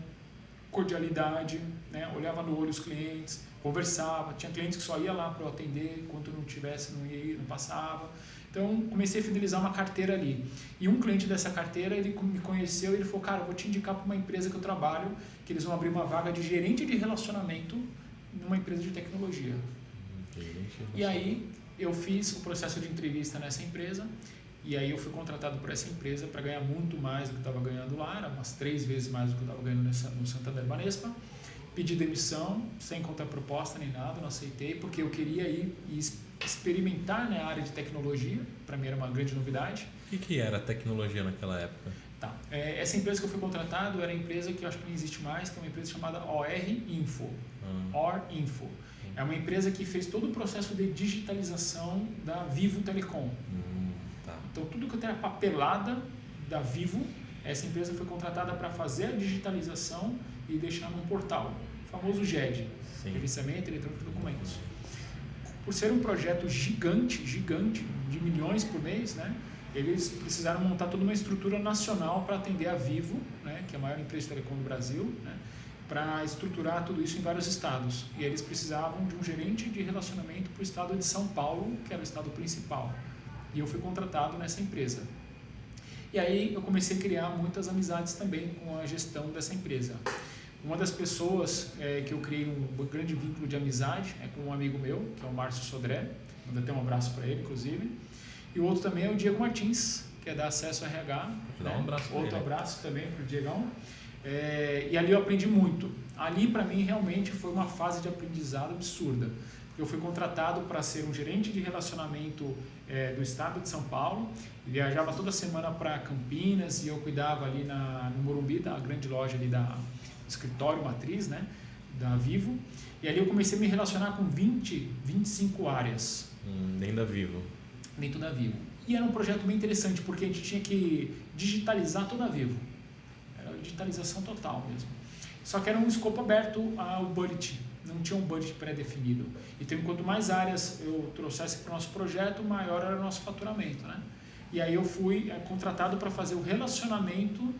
cordialidade, né, olhava no olho os clientes, conversava. Tinha clientes que só ia lá para eu atender, enquanto não tivesse, não ia, não passava. Então, comecei a fidelizar uma carteira ali. E um cliente dessa carteira, ele me conheceu e ele falou, cara, eu vou te indicar para uma empresa que eu trabalho, que eles vão abrir uma vaga de gerente de relacionamento numa empresa de tecnologia. E aí, eu fiz o processo de entrevista nessa empresa, e aí eu fui contratado por essa empresa para ganhar muito mais do que eu estava ganhando lá, era umas 3 vezes mais do que eu estava ganhando no Santander Banespa. Pedi demissão, sem contraproposta nem nada, não aceitei, porque eu queria ir e experimentar, né, a área de tecnologia, para mim era uma grande novidade. O que era tecnologia naquela época? Tá. Essa empresa que eu fui contratado era a empresa que eu acho que não existe mais, que é uma empresa chamada OR Info. OR Info. É uma empresa que fez todo o processo de digitalização da Vivo Telecom. Tá. Então, tudo que era papelada da Vivo, essa empresa foi contratada para fazer a digitalização e deixar num portal, o famoso GED, Gerenciamento Eletrônico de Documentos. Por ser um projeto gigante, de milhões por mês, né, eles precisaram montar toda uma estrutura nacional para atender a Vivo, né, que é a maior empresa de telecom do Brasil, né, para estruturar tudo isso em vários estados. E eles precisavam de um gerente de relacionamento para o estado de São Paulo, que era o estado principal. E eu fui contratado nessa empresa. E aí eu comecei a criar muitas amizades também com a gestão dessa empresa. Uma das pessoas que eu criei um grande vínculo de amizade é com um amigo meu, que é o Márcio Sodré, mando até um abraço para ele, inclusive. E o outro também é o Diego Martins, que é da Acesso RH. Dá um abraço para ele. Outro abraço também para o Diegão. E ali eu aprendi muito. Ali, para mim, realmente foi uma fase de aprendizado absurda. Porque eu fui contratado para ser um gerente de relacionamento do estado de São Paulo. Viajava toda semana para Campinas e eu cuidava ali no Morumbi, da grande loja ali da escritório matriz, né, da Vivo. E ali eu comecei a me relacionar com 25 áreas. Dentro da Vivo. Dentro da Vivo. E era um projeto bem interessante, porque a gente tinha que digitalizar toda a Vivo. Era digitalização total mesmo. Só que era um escopo aberto ao budget. Não tinha um budget pré-definido. Então, quanto mais áreas eu trouxesse para o nosso projeto, maior era o nosso faturamento, né? E aí eu fui contratado para fazer o relacionamento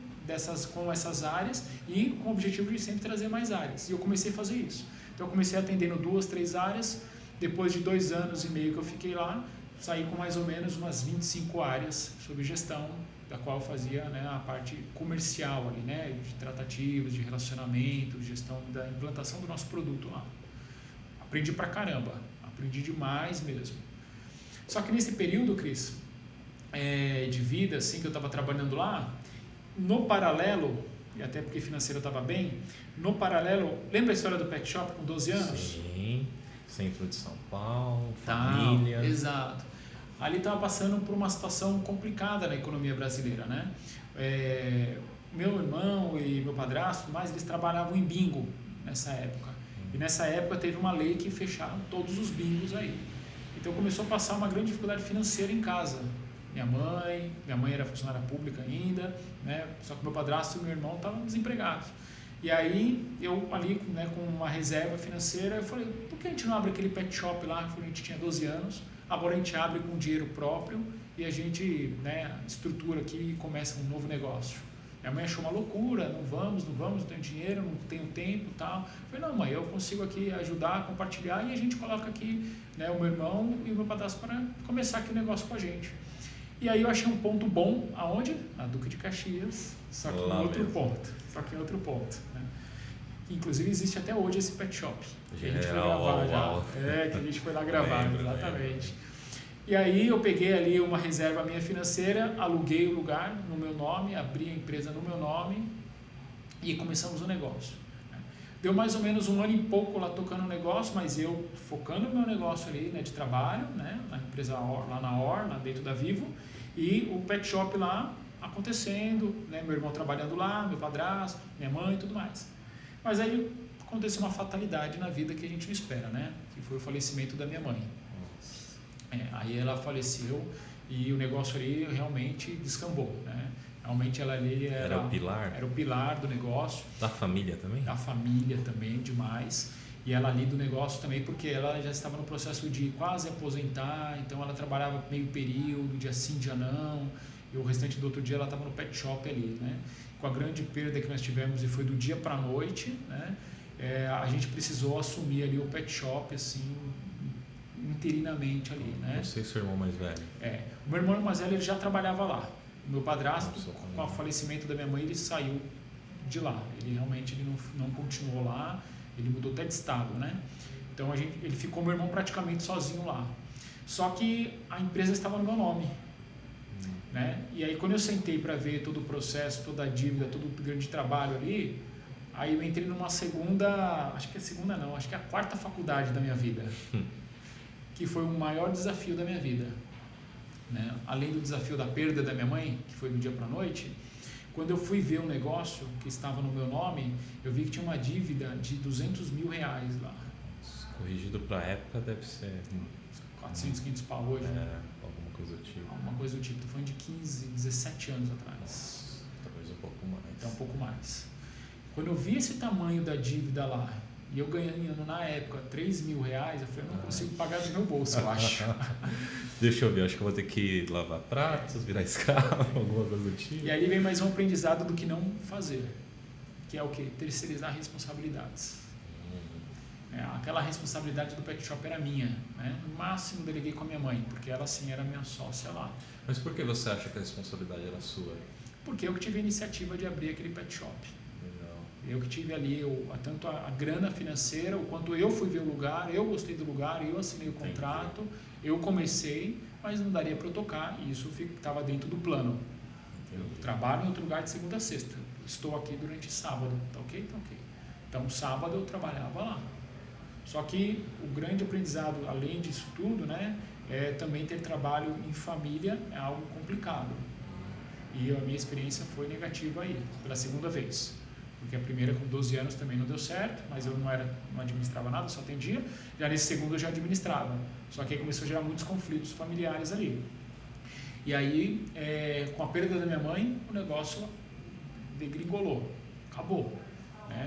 com essas áreas e com o objetivo de sempre trazer mais áreas. E eu comecei a fazer isso. Então, eu comecei atendendo 2, 3 áreas. Depois de 2 anos e meio que eu fiquei lá, saí com mais ou menos umas 25 áreas sob gestão, da qual eu fazia, né, a parte comercial ali, né, de tratativas, de relacionamento, gestão da implantação do nosso produto lá. Aprendi pra caramba, aprendi demais mesmo. Só que nesse período, Cris, de vida, assim, que eu estava trabalhando lá, no paralelo, e até porque financeiro eu estava bem, no paralelo, lembra a história do pet shop com 12 anos? Sim, centro de São Paulo, família. Exato. Ali estava passando por uma situação complicada na economia brasileira, né? Meu irmão e meu padrasto, eles trabalhavam em bingo nessa época. E nessa época teve uma lei que fecharam todos os bingos aí. Então começou a passar uma grande dificuldade financeira em casa. Minha mãe era funcionária pública ainda, né? Só que meu padrasto e meu irmão estavam desempregados. E aí, eu ali, né, com uma reserva financeira, eu falei, por que a gente não abre aquele pet shop lá, que a gente tinha 12 anos, agora a gente abre com dinheiro próprio e a gente, né, estrutura aqui e começa um novo negócio. Minha mãe achou uma loucura, não vamos, não tenho dinheiro, não tenho tempo e tal. Eu falei, não mãe, eu consigo aqui ajudar, compartilhar e a gente coloca aqui, né, o meu irmão e o meu padrasto para começar aqui o negócio com a gente. E aí eu achei um ponto bom, aonde? Na Duque de Caxias, só que em outro ponto. Né? Inclusive existe até hoje esse pet shop, que a gente foi gravar já. Que a gente foi lá gravar, exatamente. E aí eu peguei ali uma reserva minha financeira, aluguei o lugar no meu nome, abri a empresa no meu nome e começamos o negócio. Deu mais ou menos 1 ano e pouco lá tocando o negócio, mas eu focando no meu negócio ali, né, de trabalho, né, na empresa lá na lá dentro da Vivo, e o pet shop lá acontecendo, né, meu irmão trabalhando lá, meu padrasto, minha mãe e tudo mais. Mas aí aconteceu uma fatalidade na vida que a gente não espera, né, que foi o falecimento da minha mãe. Aí ela faleceu e o negócio ali realmente descambou, né. Realmente ela ali era o pilar do negócio. Da família também? Da família também, demais. E ela ali do negócio também, porque ela já estava no processo de quase aposentar, então ela trabalhava meio período, dia sim, dia não, e o restante do outro dia ela estava no pet shop ali, né? Com a grande perda que nós tivemos, e foi do dia para a noite, né? A gente precisou assumir ali o pet shop, assim, interinamente ali, né? Você e seu irmão mais velho? O meu irmão mais velho ele já trabalhava lá. O meu padrasto, com o falecimento da minha mãe, ele saiu de lá. Ele realmente não continuou lá, ele mudou até de estado, né? Então ele ficou, meu irmão, praticamente sozinho lá. Só que a empresa estava no meu nome, né? E aí quando eu sentei para ver todo o processo, toda a dívida, todo o grande trabalho ali, aí eu entrei numa acho que é a quarta faculdade da minha vida, que foi o maior desafio da minha vida. Né? Além do desafio da perda da minha mãe, que foi do dia para a noite, quando eu fui ver o negócio que estava no meu nome, eu vi que tinha uma dívida de R$200 mil lá. Corrigido para a época deve ser 400, 500 pau hoje. Alguma coisa do tipo. Alguma coisa do tipo, tô falando de 15, 17 anos atrás. Nossa, talvez um pouco mais. Então, um pouco mais. Quando eu vi esse tamanho da dívida lá, e eu ganhando na época R$3 mil, eu falei, eu não consigo pagar do meu bolso, eu acho. Deixa eu ver, acho que eu vou ter que lavar pratos, virar escravo, alguma coisa do tipo. E aí vem mais um aprendizado do que não fazer, que é o quê? Terceirizar responsabilidades. Aquela responsabilidade do pet shop era minha, né? No máximo deleguei com a minha mãe, porque ela sim era minha sócia lá. Mas por que você acha que a responsabilidade era sua? Porque eu que tive a iniciativa de abrir aquele pet shop. Eu que tive ali tanto a grana financeira, o quanto eu fui ver o lugar, eu gostei do lugar, eu assinei o contrato, eu comecei, mas não daria para eu tocar e isso estava dentro do plano. Eu trabalho em outro lugar de segunda a sexta, estou aqui durante sábado, tá ok? Tá ok. Então sábado eu trabalhava lá. Só que o grande aprendizado, além disso tudo, né, é também ter trabalho em família é algo complicado. E a minha experiência foi negativa aí, pela segunda vez. Porque a primeira com 12 anos também não deu certo, mas eu não administrava nada, só atendia. Já nesse segundo eu já administrava. Só que aí começou a gerar muitos conflitos familiares ali. E aí, com a perda da minha mãe, o negócio degringolou, acabou.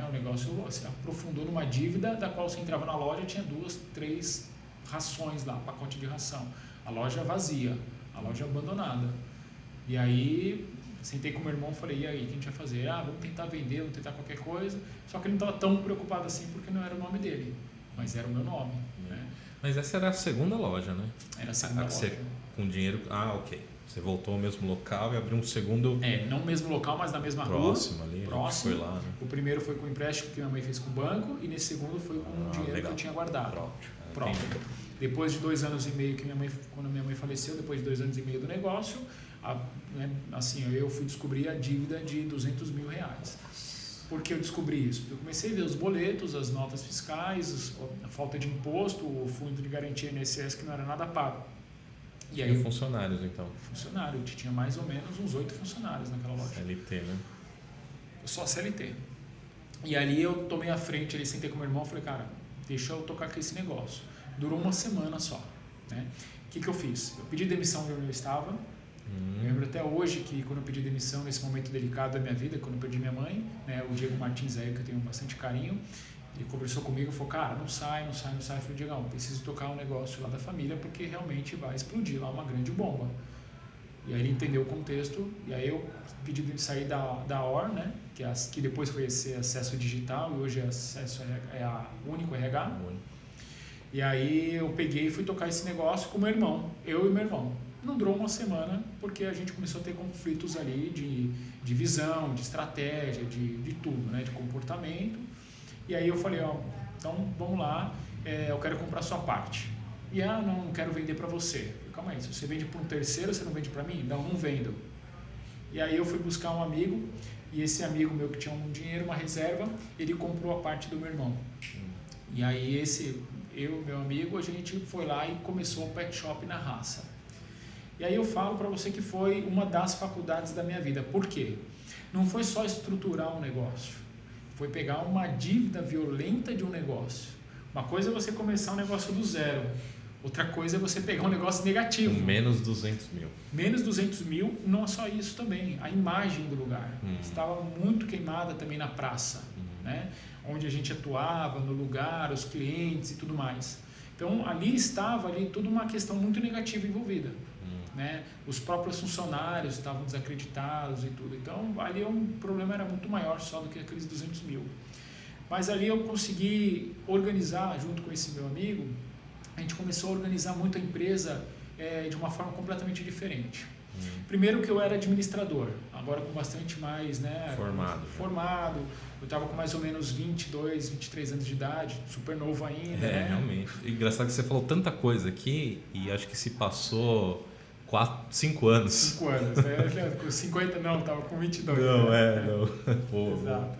O negócio se aprofundou numa dívida da qual você entrava na loja, tinha 2, 3 rações lá, pacote de ração. A loja vazia, a loja abandonada. E aí... Sentei com meu irmão e falei, e aí, o que a gente vai fazer? Vamos tentar vender, vamos tentar qualquer coisa. Só que ele não estava tão preocupado assim porque não era o nome dele, mas era o meu nome. Né? Mas essa era a segunda loja, né? Era a segunda loja. Você, com dinheiro... ok. Você voltou ao mesmo local e abriu um segundo... não no mesmo local, mas na mesma próximo rua. Ali, próximo. Foi lá, né? O primeiro foi com o empréstimo que minha mãe fez com o banco e nesse segundo foi com o dinheiro legal. que eu tinha guardado. Próprio. Depois de 2 anos e meio quando minha mãe faleceu, depois de 2 anos e meio do negócio, eu fui descobrir a dívida de R$200 mil. Por que eu descobri isso? Porque eu comecei a ver os boletos, as notas fiscais, a falta de imposto, o fundo de garantia INSS que não era nada pago. E aí funcionários, então? Funcionário, eu tinha mais ou menos uns 8 funcionários naquela loja. CLT, né? Só CLT. E ali eu tomei a frente, sentei com meu irmão e falei, cara, deixa eu tocar com esse negócio. Durou 1 semana só. Né? O que eu fiz? Eu pedi demissão de onde eu estava, Eu lembro até hoje que quando eu pedi demissão, nesse momento delicado da minha vida, quando eu perdi minha mãe, né, o Diego Martins aí, que eu tenho bastante carinho, ele conversou comigo e falou, cara, não sai. Eu falei, Diego, preciso tocar um negócio lá da família, porque realmente vai explodir lá uma grande bomba. E aí ele entendeu o contexto, e aí eu pedi de sair da OR, né, que depois foi esse acesso digital, e hoje é a único RH. E aí eu peguei e fui tocar esse negócio com meu irmão, eu e meu irmão. Não durou uma semana, porque a gente começou a ter conflitos ali de visão, de estratégia, de tudo, né, de comportamento. E aí eu falei, então vamos lá, eu quero comprar sua parte. E não quero vender para você. Eu falei, calma aí, se você vende para um terceiro, você não vende para mim? Não vendo. E aí eu fui buscar um amigo, e esse amigo meu que tinha um dinheiro, uma reserva, ele comprou a parte do meu irmão. E aí eu e meu amigo, a gente foi lá e começou o pet shop na raça. E aí eu falo para você que foi uma das faculdades da minha vida. Por quê? Não foi só estruturar um negócio, foi pegar uma dívida violenta de um negócio. Uma coisa é você começar um negócio do zero, outra coisa é você pegar um negócio negativo. Com menos 200 mil. Menos 200 mil, não é só isso também, a imagem do lugar. Estava muito queimada também na praça, né? Onde a gente atuava, no lugar, os clientes e tudo mais. Então ali estava toda uma questão muito negativa envolvida. Né? Os próprios funcionários estavam desacreditados e tudo. Então ali o problema era muito maior só do que aqueles 200 mil. Mas ali eu consegui organizar, junto com esse meu amigo, a gente começou a organizar muito a empresa de uma forma completamente diferente. Primeiro que eu era administrador, agora com bastante mais, né, formado. Eu estava com mais ou menos 22, 23 anos de idade, super novo ainda. Né? Realmente. Engraçado que você falou tanta coisa aqui e acho que se passou 5 anos. 5 anos, né? Com 50 não, estava com 22. Não, né? não. Exato.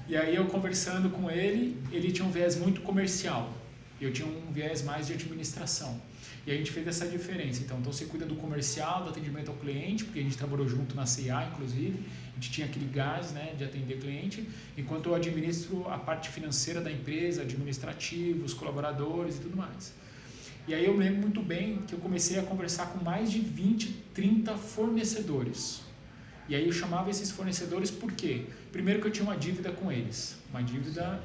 E aí eu conversando com ele, ele tinha um viés muito comercial, eu tinha um viés mais de administração. E a gente fez essa diferença. Então você cuida do comercial, do atendimento ao cliente, porque a gente trabalhou junto na CIA, inclusive. A gente tinha aquele gás, né, de atender cliente, enquanto eu administro a parte financeira da empresa, administrativo, os colaboradores e tudo mais. E aí eu lembro muito bem que eu comecei a conversar com mais de 20, 30 fornecedores. E aí eu chamava esses fornecedores por quê? Primeiro que eu tinha uma dívida com eles, uma dívida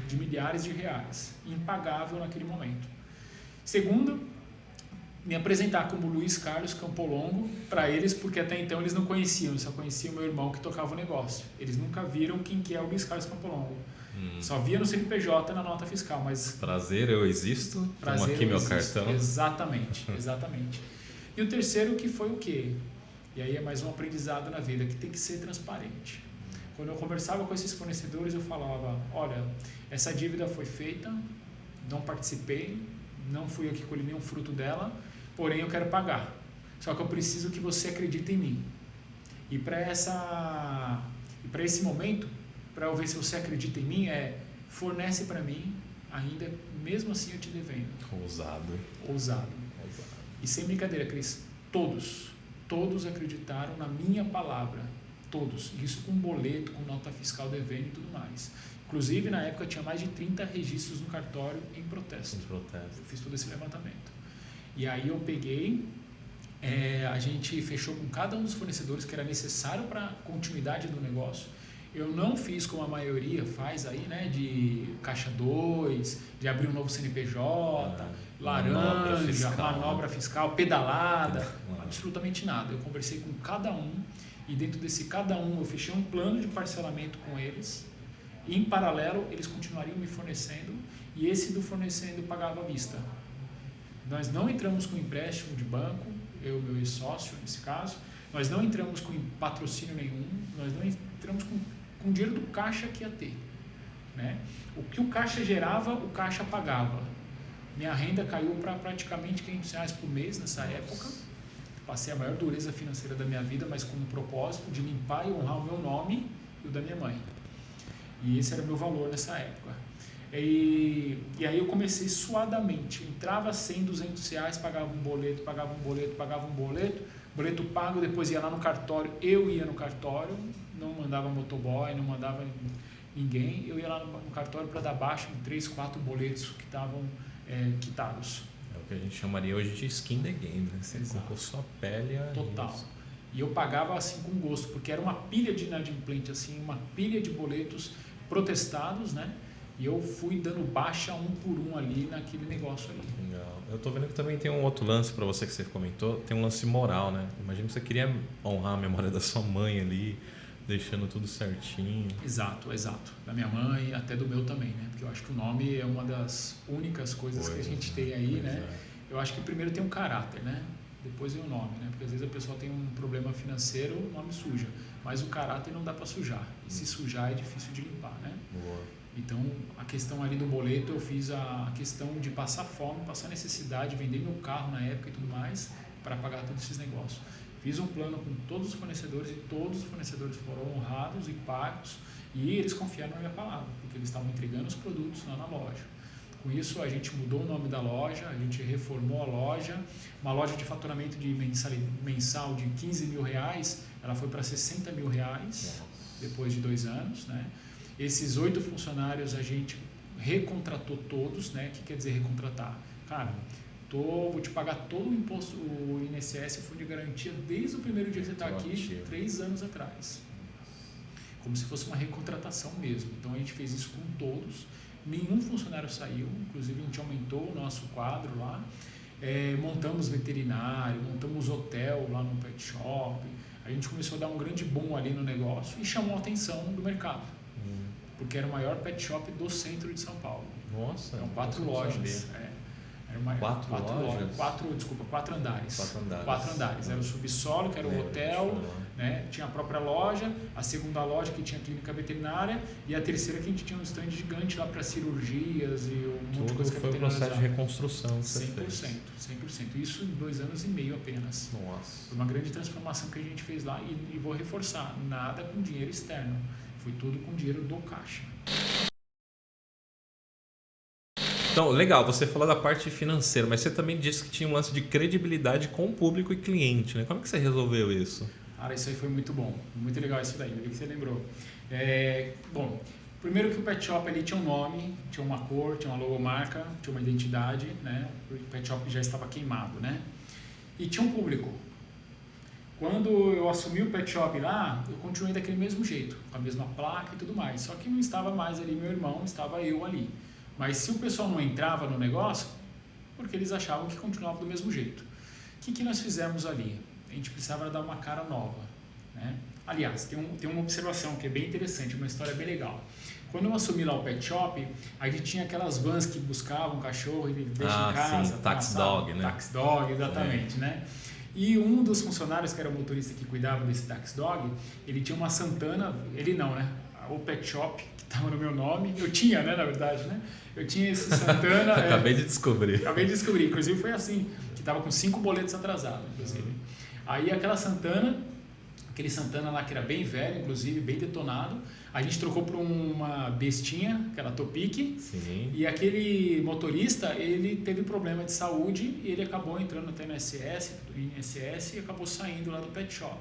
de milhares de reais, impagável naquele momento. Segundo, me apresentar como Luiz Carlos Campolongo para eles, porque até então eles não conheciam, só conheciam o meu irmão que tocava o negócio. Eles nunca viram quem que é o Luiz Carlos Campolongo. Só via no CNPJ, na nota fiscal, mas... Prazer, eu existo. Toma aqui meu cartão. Exatamente. E o terceiro que foi o quê? E aí é mais um aprendizado na vida, que tem que ser transparente. Quando eu conversava com esses fornecedores, eu falava, olha, essa dívida foi feita, não participei, não fui eu que colhi nenhum fruto dela, porém eu quero pagar. Só que eu preciso que você acredite em mim. E para esse momento, para eu ver se você acredita em mim, fornece para mim, ainda mesmo assim eu te devendo. Ousado. E sem brincadeira, Cris, todos acreditaram na minha palavra, todos. Isso com boleto, com nota fiscal devendo e tudo mais. Inclusive, na época, tinha mais de 30 registros no cartório em protesto. Eu fiz todo esse levantamento. E aí eu peguei, a gente fechou com cada um dos fornecedores que era necessário para a continuidade do negócio. Eu não fiz como a maioria faz aí, né, de caixa 2, de abrir um novo CNPJ, laranja, manobra fiscal, pedalada, absolutamente nada. Eu conversei com cada um e dentro desse cada um eu fechei um plano de parcelamento com eles e em paralelo eles continuariam me fornecendo e esse do fornecendo pagava à vista. Nós não entramos com empréstimo de banco, eu e meu ex-sócio nesse caso, nós não entramos com patrocínio nenhum, nós não entramos com dinheiro do caixa que ia ter, né? O que o caixa gerava, o caixa pagava. Minha renda caiu para praticamente R$500 por mês nessa época. Passei a maior dureza financeira da minha vida, mas com o propósito de limpar e honrar o meu nome e o da minha mãe. E esse era o meu valor nessa época. E aí eu comecei suadamente. Entrava R$100, R$200, pagava um boleto, boleto pago, depois ia lá no cartório, eu ia no cartório, não mandava motoboy, não mandava ninguém, eu ia lá no cartório para dar baixa em 3, 4 boletos que estavam quitados. É o que a gente chamaria hoje de skin the game, né? Você colocou sua pele a Total. isso. E eu pagava assim com gosto, porque era uma pilha de inadimplente, assim, uma pilha de boletos protestados, né? E eu fui dando baixa um por um ali naquele negócio ali. Legal. Eu tô vendo que também tem um outro lance para você que você comentou, tem um lance moral, né? Imagina que você queria honrar a memória da sua mãe ali, deixando tudo certinho. Exato. Da minha mãe, até do meu também, né? Porque eu acho que o nome é uma das únicas coisas que a gente tem aí, né? Eu acho que primeiro tem um caráter, né? Depois vem o nome, né? Porque às vezes a pessoa tem um problema financeiro, o nome suja. Mas o caráter não dá para sujar. E se sujar é difícil de limpar, né? Boa. Então, a questão ali do boleto, eu fiz a questão de passar fome, passar necessidade, vender meu carro na época e tudo mais, para pagar todos esses negócios. Fiz um plano com todos os fornecedores e todos os fornecedores foram honrados e pagos e eles confiaram na minha palavra, porque eles estavam entregando os produtos lá na loja. Com isso, a gente mudou o nome da loja, a gente reformou a loja, uma loja de faturamento de mensal de 15 mil reais, ela foi para 60 mil reais, depois de 2 anos, né? Esses 8 funcionários a gente recontratou todos, né? O que quer dizer recontratar? Cara, vou te pagar todo o imposto, o INSS, o fundo de garantia, desde o primeiro dia que você está aqui, 3 anos atrás. Como se fosse uma recontratação mesmo. Então a gente fez isso com todos, nenhum funcionário saiu, inclusive a gente aumentou o nosso quadro lá, montamos veterinário, montamos hotel lá no pet shop, a gente começou a dar um grande boom ali no negócio e chamou a atenção do mercado. Porque era o maior pet shop do centro de São Paulo. Nossa, eram 4 lojas. Quatro andares. 4 andares. Era o subsolo, que era o hotel, né? Tinha a própria loja, a segunda loja que tinha clínica veterinária e a terceira que a gente tinha um stand gigante lá para cirurgias e um monte de coisa que foi o processo de reconstrução. 100%. Isso em 2 anos e meio apenas. Nossa. Foi uma grande transformação que a gente fez lá e vou reforçar, nada com dinheiro externo. Foi tudo com dinheiro do caixa. Então, legal, você falou da parte financeira, mas você também disse que tinha um lance de credibilidade com o público e cliente, né? Como é que você resolveu isso? Cara, isso aí foi muito bom, muito legal isso daí, ainda bem que você lembrou. Bom, primeiro que o pet shop ali tinha um nome, tinha uma cor, tinha uma logomarca, tinha uma identidade, né? O pet shop já estava queimado, né? E tinha um público. Quando eu assumi o pet shop lá, eu continuei daquele mesmo jeito, com a mesma placa e tudo mais. Só que não estava mais ali meu irmão, estava eu ali. Mas se o pessoal não entrava no negócio, porque eles achavam que continuava do mesmo jeito. O que nós fizemos ali? A gente precisava dar uma cara nova, né? Aliás, tem uma observação que é bem interessante, uma história bem legal. Quando eu assumi lá o pet shop, a gente tinha aquelas vans que buscavam cachorro e deixam em casa. Sim, tax dog, né? Tax dog, exatamente, né? E um dos funcionários, que era o motorista que cuidava desse tax dog, ele tinha uma Santana, ele não, né? O pet shop, que estava no meu nome, eu tinha, né, na verdade, né? Eu tinha esse Santana... Acabei de descobrir. Inclusive foi assim, que estava com 5 boletos atrasados, inclusive. Aí aquele Santana lá que era bem velho, inclusive, bem detonado, a gente trocou por uma bestinha, aquela Topic. Sim. E aquele motorista, ele teve problema de saúde e ele acabou entrando até no INSS e acabou saindo lá do pet shop.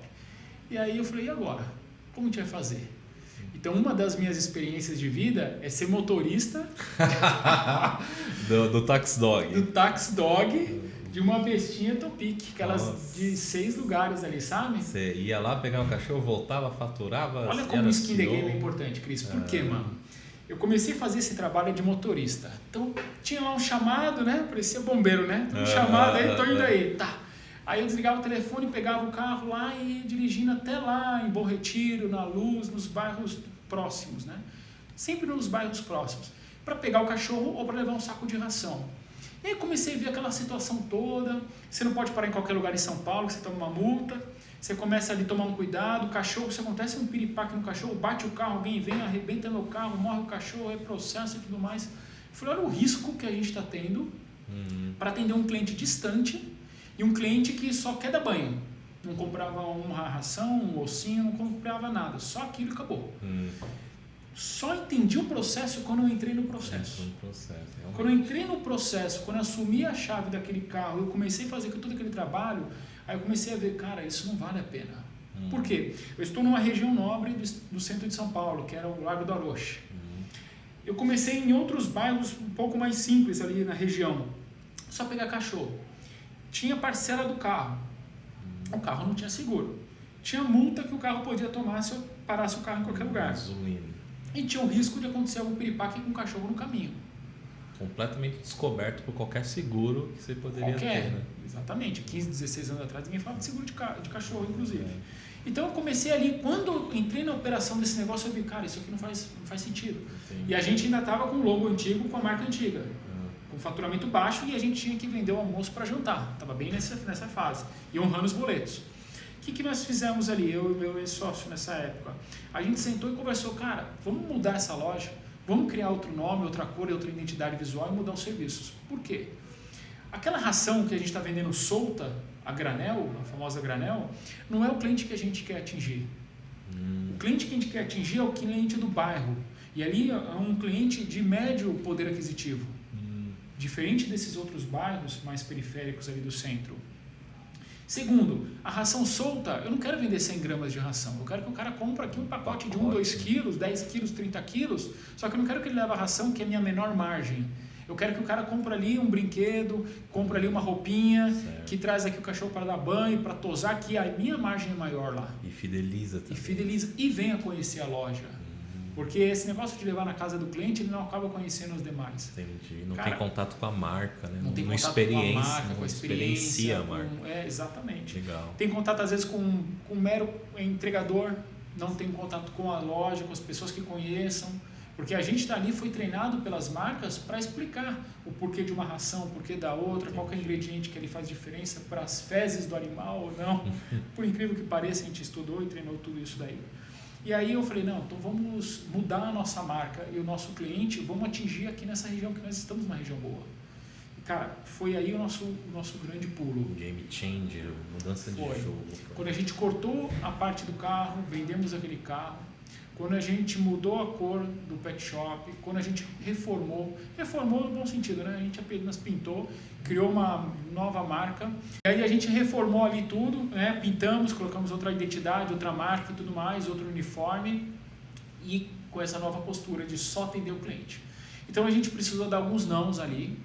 E aí eu falei, e agora? Como a gente vai fazer? Então, uma das minhas experiências de vida é ser motorista do tax dog. Do tax dog de uma bestinha Topic, aquelas de 6 lugares ali, sabe? Você ia lá pegar um cachorro, voltava, faturava. Olha como o skin the game é importante, Cris. Por quê, mano? Eu comecei a fazer esse trabalho de motorista. Então, tinha lá um chamado, né? Parecia bombeiro, né? Um chamado aí, tô indo aí. Tá. Aí eu desligava o telefone, pegava o carro lá e ia dirigindo até lá, em Bom Retiro, na Luz, nos bairros próximos, né? Sempre nos bairros próximos, para pegar o cachorro ou para levar um saco de ração. E aí comecei a ver aquela situação toda, você não pode parar em qualquer lugar em São Paulo, você toma uma multa, você começa ali a tomar um cuidado, o cachorro, se acontece um piripaque no cachorro, bate o carro, alguém vem, arrebenta meu carro, morre o cachorro, é processo e tudo mais. Eu falei, olha o risco que a gente está tendo para atender um cliente distante e um cliente que só quer dar banho. Não comprava uma ração, um ossinho, não comprava nada. Só aquilo e acabou. Só entendi o processo quando eu entrei no processo. Quando eu entrei no processo, quando eu assumi a chave daquele carro, eu comecei a fazer todo aquele trabalho, aí eu comecei a ver, cara, isso não vale a pena. Por quê? Eu estou numa região nobre do centro de São Paulo, que era o Largo do Aroche. Eu comecei em outros bairros um pouco mais simples ali na região. só pegar cachorro. Tinha parcela do carro. O carro não tinha seguro. Tinha multa que o carro podia tomar se eu parasse o carro em qualquer lugar. Gasolina. E tinha o risco de acontecer algum piripaque com o cachorro no caminho. Completamente descoberto por qualquer seguro que você poderia ter, né? Exatamente. 15, 16 anos atrás, ninguém falava de seguro de cachorro, inclusive. Então eu comecei ali, quando eu entrei na operação desse negócio, eu vi, cara, isso aqui não faz sentido. Entendi. E a gente ainda estava com o logo antigo, com a marca antiga, com faturamento baixo, e a gente tinha que vender o almoço para jantar. Estava bem nessa fase. E honrando os boletos. O que nós fizemos ali, eu e meu ex-sócio nessa época? A gente sentou e conversou, cara, vamos mudar essa loja, vamos criar outro nome, outra cor e outra identidade visual e mudar os serviços. Por quê? Aquela ração que a gente está vendendo solta, a granel, a famosa granel, não é o cliente que a gente quer atingir. O cliente que a gente quer atingir é o cliente do bairro. E ali é um cliente de médio poder aquisitivo. Diferente desses outros bairros mais periféricos ali do centro. Segundo, a ração solta, eu não quero vender 100 gramas de ração. Eu quero que o cara compre aqui um pacote de 1, 2 quilos, 10 quilos, 30 quilos. Só que eu não quero que ele leve a ração, que é a minha menor margem. Eu quero que o cara compre ali um brinquedo, compre ali uma roupinha, certo, que traz aqui o cachorro para dar banho, para tosar, que a minha margem é maior lá. E fideliza também. E fideliza e venha conhecer a loja. Porque esse negócio de levar na casa do cliente, ele não acaba conhecendo os demais. Entendi. Não, cara, tem contato com a marca, né? Não tem contato com a marca, com a experiência. A marca. Exatamente. Legal. Tem contato, às vezes, com um mero entregador, não tem contato com a loja, com as pessoas que conheçam. Porque a gente está ali, foi treinado pelas marcas para explicar o porquê de uma ração, o porquê da outra, qual que é o ingrediente que ele faz diferença para as fezes do animal ou não. Por incrível que pareça, a gente estudou e treinou tudo isso daí. E aí eu falei, não, então vamos mudar a nossa marca e o nosso cliente, vamos atingir aqui nessa região, que nós estamos numa região boa. E, cara, foi aí o nosso grande pulo. Game changer, mudança de jogo. Quando a gente cortou a parte do carro, vendemos aquele carro, quando a gente mudou a cor do pet shop, quando a gente reformou no bom sentido, né? A gente apenas pintou, criou uma nova marca, e aí a gente reformou ali tudo, né? Pintamos, colocamos outra identidade, outra marca e tudo mais, outro uniforme, e com essa nova postura de só atender o cliente. Então a gente precisou dar alguns nãos ali,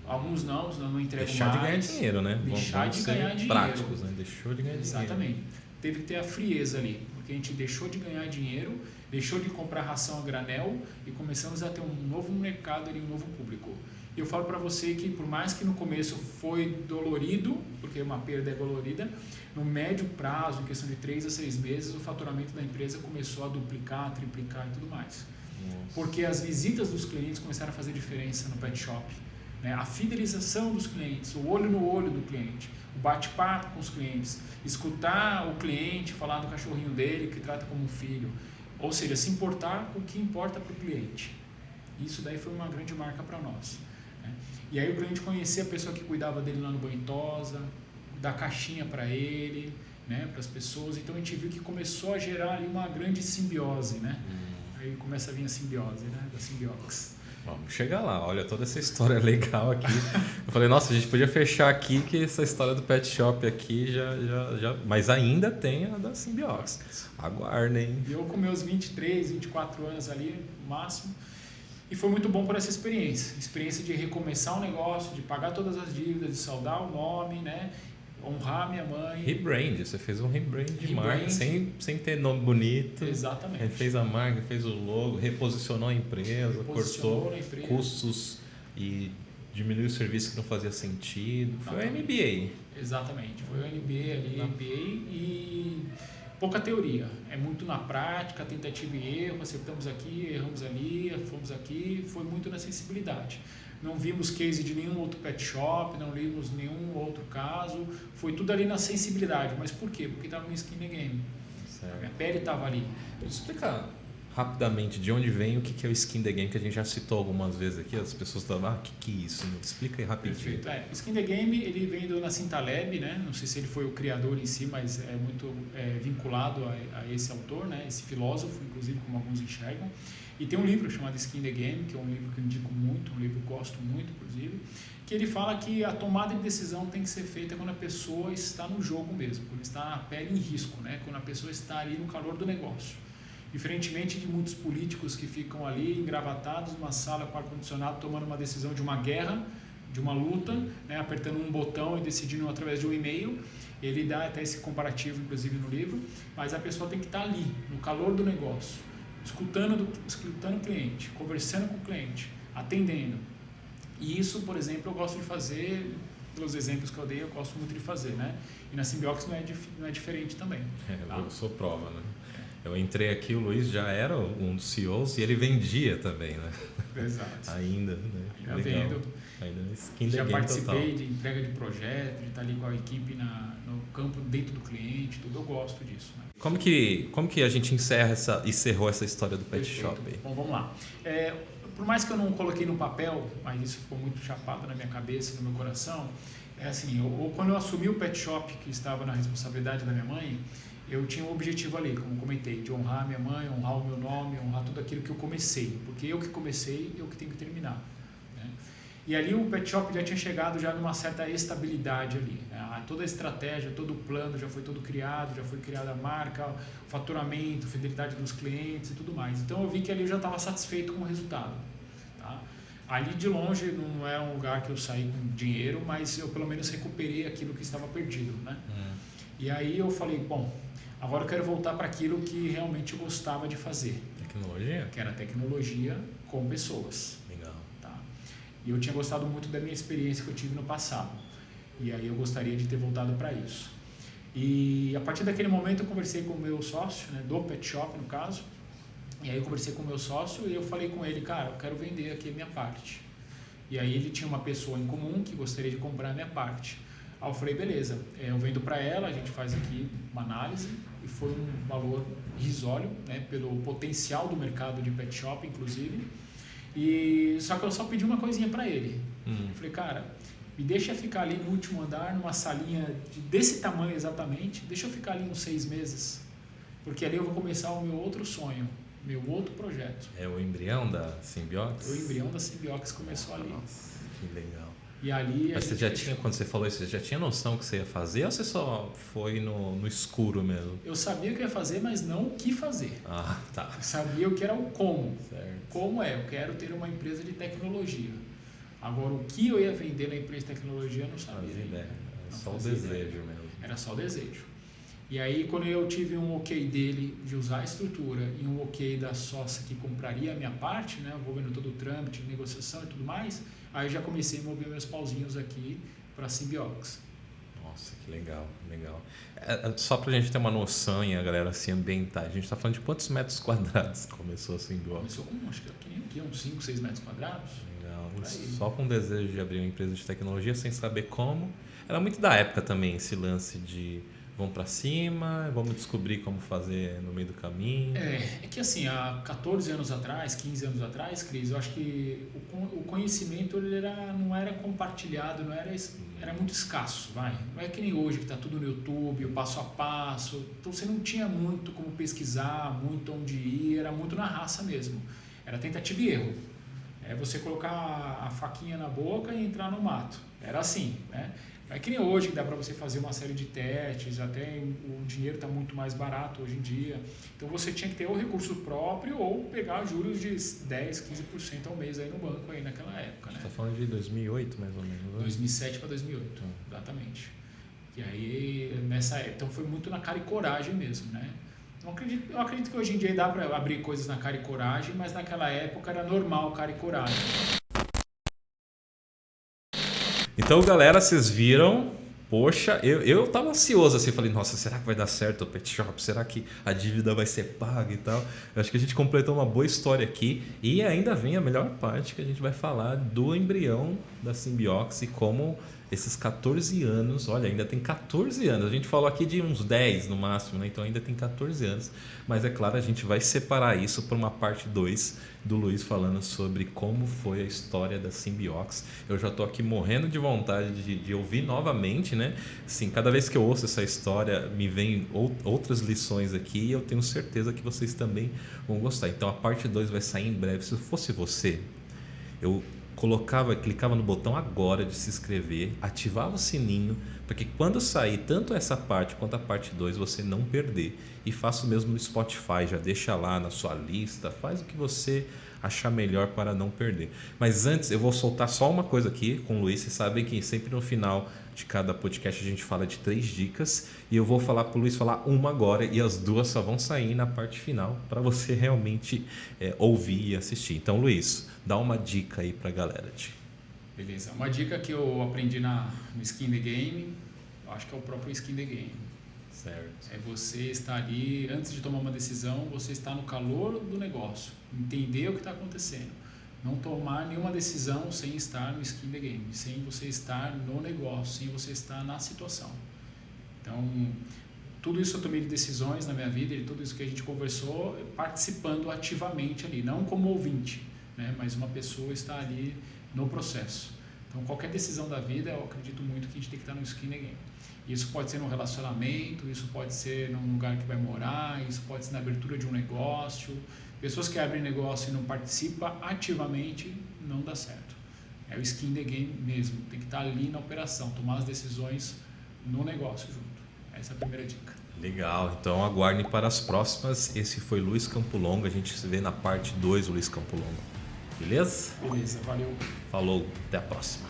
não entrego deixar mais. De ganhar dinheiro, né? Deixar de ganhar dinheiro. Práticos, né? Deixou de ganhar dinheiro. Exatamente. Teve que ter a frieza ali, porque a gente deixou de ganhar dinheiro, deixou de comprar ração a granel e começamos a ter um novo mercado ali, um novo público. E eu falo para você que por mais que no começo foi dolorido, porque uma perda é dolorida, no médio prazo, em questão de 3 a 6 meses, o faturamento da empresa começou a duplicar, triplicar e tudo mais. Nossa. Porque as visitas dos clientes começaram a fazer diferença no pet shop. Né? A fidelização dos clientes, o olho no olho do cliente, o bate-papo com os clientes, escutar o cliente falar do cachorrinho dele que trata como um filho, ou seja, se importar com o que importa para o cliente. Isso daí foi uma grande marca para nós. Né? E aí o cliente conhecia a pessoa que cuidava dele lá no banho tosa, dar caixinha para ele, né, para as pessoas. Então a gente viu que começou a gerar ali uma grande simbiose, né? Aí começa a vir a simbiose, né, da Symbiox. Vamos chegar lá, olha toda essa história legal aqui. Eu falei, nossa, a gente podia fechar aqui que essa história do pet shop aqui já... Mas ainda tem a da Symbiox. Aguardem. E eu com meus 23, 24 anos ali, no máximo. E foi muito bom por essa experiência. Experiência de recomeçar um negócio, de pagar todas as dívidas, de saudar o nome, né? Honrar minha mãe. Rebrand, você fez um rebrand de marca sem ter nome bonito. Exatamente. Fez a marca, fez o logo, reposicionou a empresa, cortou custos e diminuiu o serviço que não fazia sentido. Foi o MBA. Exatamente, foi o MBA ali, MBA e pouca teoria. É muito na prática, tentativa e erro, acertamos aqui, erramos ali, fomos aqui, foi muito na sensibilidade. Não vimos case de nenhum outro pet shop, não vimos nenhum outro caso, foi tudo ali na sensibilidade. Mas por quê? Porque estava no Skin the Game. Certo. Minha pele estava ali. Vou explicar rapidamente de onde vem o que é o Skin the Game, que a gente já citou algumas vezes aqui, as pessoas estavam, o que é isso? Explica aí rapidinho. Perfeito. O Skin the Game, ele vem do Nassim Taleb, né? Não sei se ele foi o criador em si, mas é muito vinculado a esse autor, né? Esse filósofo, inclusive, como alguns enxergam. E tem um livro chamado Skin the Game, que é um livro que eu indico muito, um livro que eu gosto muito, inclusive, que ele fala que a tomada de decisão tem que ser feita quando a pessoa está no jogo mesmo, quando está na pele em risco, né? Quando a pessoa está ali no calor do negócio. Diferentemente de muitos políticos que ficam ali engravatados numa sala com ar-condicionado tomando uma decisão de uma guerra, de uma luta, né, apertando um botão e decidindo através de um e-mail. Ele dá até esse comparativo, inclusive, no livro, mas a pessoa tem que estar ali, no calor do negócio, escutando o cliente, conversando com o cliente, atendendo. E isso, por exemplo, eu gosto de fazer, pelos exemplos que eu dei, eu gosto muito de fazer, né? E na Symbiox não é diferente também. Tá? Eu sou prova, né? Eu entrei aqui, o Luiz já era um dos CEOs e ele vendia também, né? Exato. Ainda, né? Ainda vendo. Ainda skin the Já game participei total. de entrega de projeto, de estar ali com a equipe no campo, dentro do cliente, tudo. Eu gosto disso, né? Como que a gente encerrou essa história do Pet Shop aí? Bom, vamos lá. Por mais que eu não coloquei no papel, mas isso ficou muito chapado na minha cabeça, no meu coração, é assim, quando eu assumi o Pet Shop, que estava na responsabilidade da minha mãe, eu tinha um objetivo ali, como comentei, de honrar minha mãe, honrar o meu nome, honrar tudo aquilo que eu comecei, porque eu que comecei, eu que tenho que terminar. Né? E ali o Pet Shop já tinha chegado já numa certa estabilidade ali. Né? Toda a estratégia, todo o plano já foi todo criado, já foi criada a marca, o faturamento, fidelidade dos clientes e tudo mais. Então eu vi que ali eu já estava satisfeito com o resultado. Tá? Ali de longe não é um lugar que eu saí com dinheiro, mas eu pelo menos recuperei aquilo que estava perdido. Né? E aí eu falei, bom, agora eu quero voltar para aquilo que realmente eu gostava de fazer. Tecnologia? Que era tecnologia com pessoas. Legal. Tá? E eu tinha gostado muito da minha experiência que eu tive no passado. E aí eu gostaria de ter voltado para isso. E a partir daquele momento eu conversei com o meu sócio, né, do Pet Shop no caso. E aí eu conversei com o meu sócio e eu falei com ele, cara, eu quero vender aqui a minha parte. E aí ele tinha uma pessoa em comum que gostaria de comprar a minha parte. Aí eu falei, beleza, eu vendo para ela, a gente faz aqui uma análise e foi um valor irrisório, né, pelo potencial do mercado de pet shop, inclusive. E só que eu só pedi uma coisinha para ele. Eu falei, cara, me deixa ficar ali no último andar, numa salinha desse tamanho exatamente, deixa eu ficar ali uns 6 meses, porque ali eu vou começar o meu outro sonho, meu outro projeto. É o embrião da Symbiox? O embrião da Symbiox começou ali. Nossa, que legal. E ali Mas você já tinha, quando você falou isso, você já tinha noção que você ia fazer ou você só foi no escuro mesmo? Eu sabia o que ia fazer, mas não o que fazer. Ah, tá. Eu sabia o que era o como. Certo. Como eu quero ter uma empresa de tecnologia. Agora, o que eu ia vender na empresa de tecnologia, eu não sabia. Fazia ideia. Não Só o fazia desejo ideia. mesmo. Era só o desejo. E aí, quando eu tive um ok dele de usar a estrutura e um ok da sócia que compraria a minha parte, né, envolvendo todo o trâmite, negociação e tudo mais, aí eu já comecei a mover meus pauzinhos aqui para a Symbiox. Nossa, que legal, legal. Só pra gente ter uma noção, e a galera se ambientar, a gente tá falando de quantos metros quadrados começou a Symbiox? Começou com, acho que aqui, uns 5, 6 metros quadrados. Legal. Só com o desejo de abrir uma empresa de tecnologia, sem saber como. Era muito da época também, esse lance de vamos para cima, vamos descobrir como fazer no meio do caminho. É que assim, há 14 anos atrás, 15 anos atrás, Cris, eu acho que o conhecimento ele não era compartilhado, era muito escasso, vai. Não é que nem hoje que está tudo no YouTube, o passo a passo. Então você não tinha muito como pesquisar, muito onde ir, era muito na raça mesmo. Era tentativa e erro. É você colocar a faquinha na boca e entrar no mato. Era assim, né? É que nem hoje que dá para você fazer uma série de testes, até o dinheiro está muito mais barato hoje em dia. Então você tinha que ter o recurso próprio ou pegar juros de 10, 15% ao mês aí no banco aí naquela época. Né? Você está falando de 2008 mais ou menos, né? 2007 para 2008, exatamente. E aí nessa época, então foi muito na cara e coragem mesmo, né? Eu acredito que hoje em dia dá para abrir coisas na cara e coragem, mas naquela época era normal cara e coragem. Então, galera, vocês viram? Poxa, eu tava ansioso assim, falei, nossa, será que vai dar certo o Pet Shop? Será que a dívida vai ser paga e tal? Eu acho que a gente completou uma boa história aqui e ainda vem a melhor parte que a gente vai falar do embrião da Symbiox e como esses 14 anos, olha, ainda tem 14 anos, a gente falou aqui de uns 10 no máximo, né? Então ainda tem 14 anos, mas é claro, a gente vai separar isso para uma parte 2 do Luiz falando sobre como foi a história da Symbiox. Eu já estou aqui morrendo de vontade de ouvir novamente, né? Sim, cada vez que eu ouço essa história me vem outras lições aqui e eu tenho certeza que vocês também vão gostar. Então a parte 2 vai sair em breve. Se fosse você, eu clicava no botão agora de se inscrever, ativava o sininho, para que quando sair tanto essa parte quanto a parte 2 você não perder. E faça o mesmo no Spotify, já deixa lá na sua lista, faz o que você achar melhor para não perder. Mas antes, eu vou soltar só uma coisa aqui com o Luiz. Vocês sabem que sempre no final de cada podcast a gente fala de 3 dicas. E eu vou falar para o Luiz falar uma agora e as 2 só vão sair na parte final para você realmente ouvir e assistir. Então, Luiz, dá uma dica aí para a galera. Beleza. Uma dica que eu aprendi no Skin the Game, eu acho que é o próprio Skin the Game. Certo. É você estar ali, antes de tomar uma decisão, você está no calor do negócio, entender o que está acontecendo. Não tomar nenhuma decisão sem estar no Skin the Game, sem você estar no negócio, sem você estar na situação. Então, tudo isso eu tomei de decisões na minha vida, e tudo isso que a gente conversou, participando ativamente ali, não como ouvinte, né, mas uma pessoa está ali no processo. Então, qualquer decisão da vida, eu acredito muito que a gente tem que estar no Skin the Game. Isso pode ser num relacionamento, isso pode ser num lugar que vai morar, isso pode ser na abertura de um negócio. Pessoas que abrem negócio e não participam ativamente, não dá certo. É o Skin the Game mesmo, tem que estar ali na operação, tomar as decisões no negócio junto. Essa é a primeira dica. Legal, então aguardem para as próximas. Esse foi Luiz Campolongo, a gente se vê na parte 2 do Luiz Campolongo. Beleza? Beleza, valeu. Falou, até a próxima.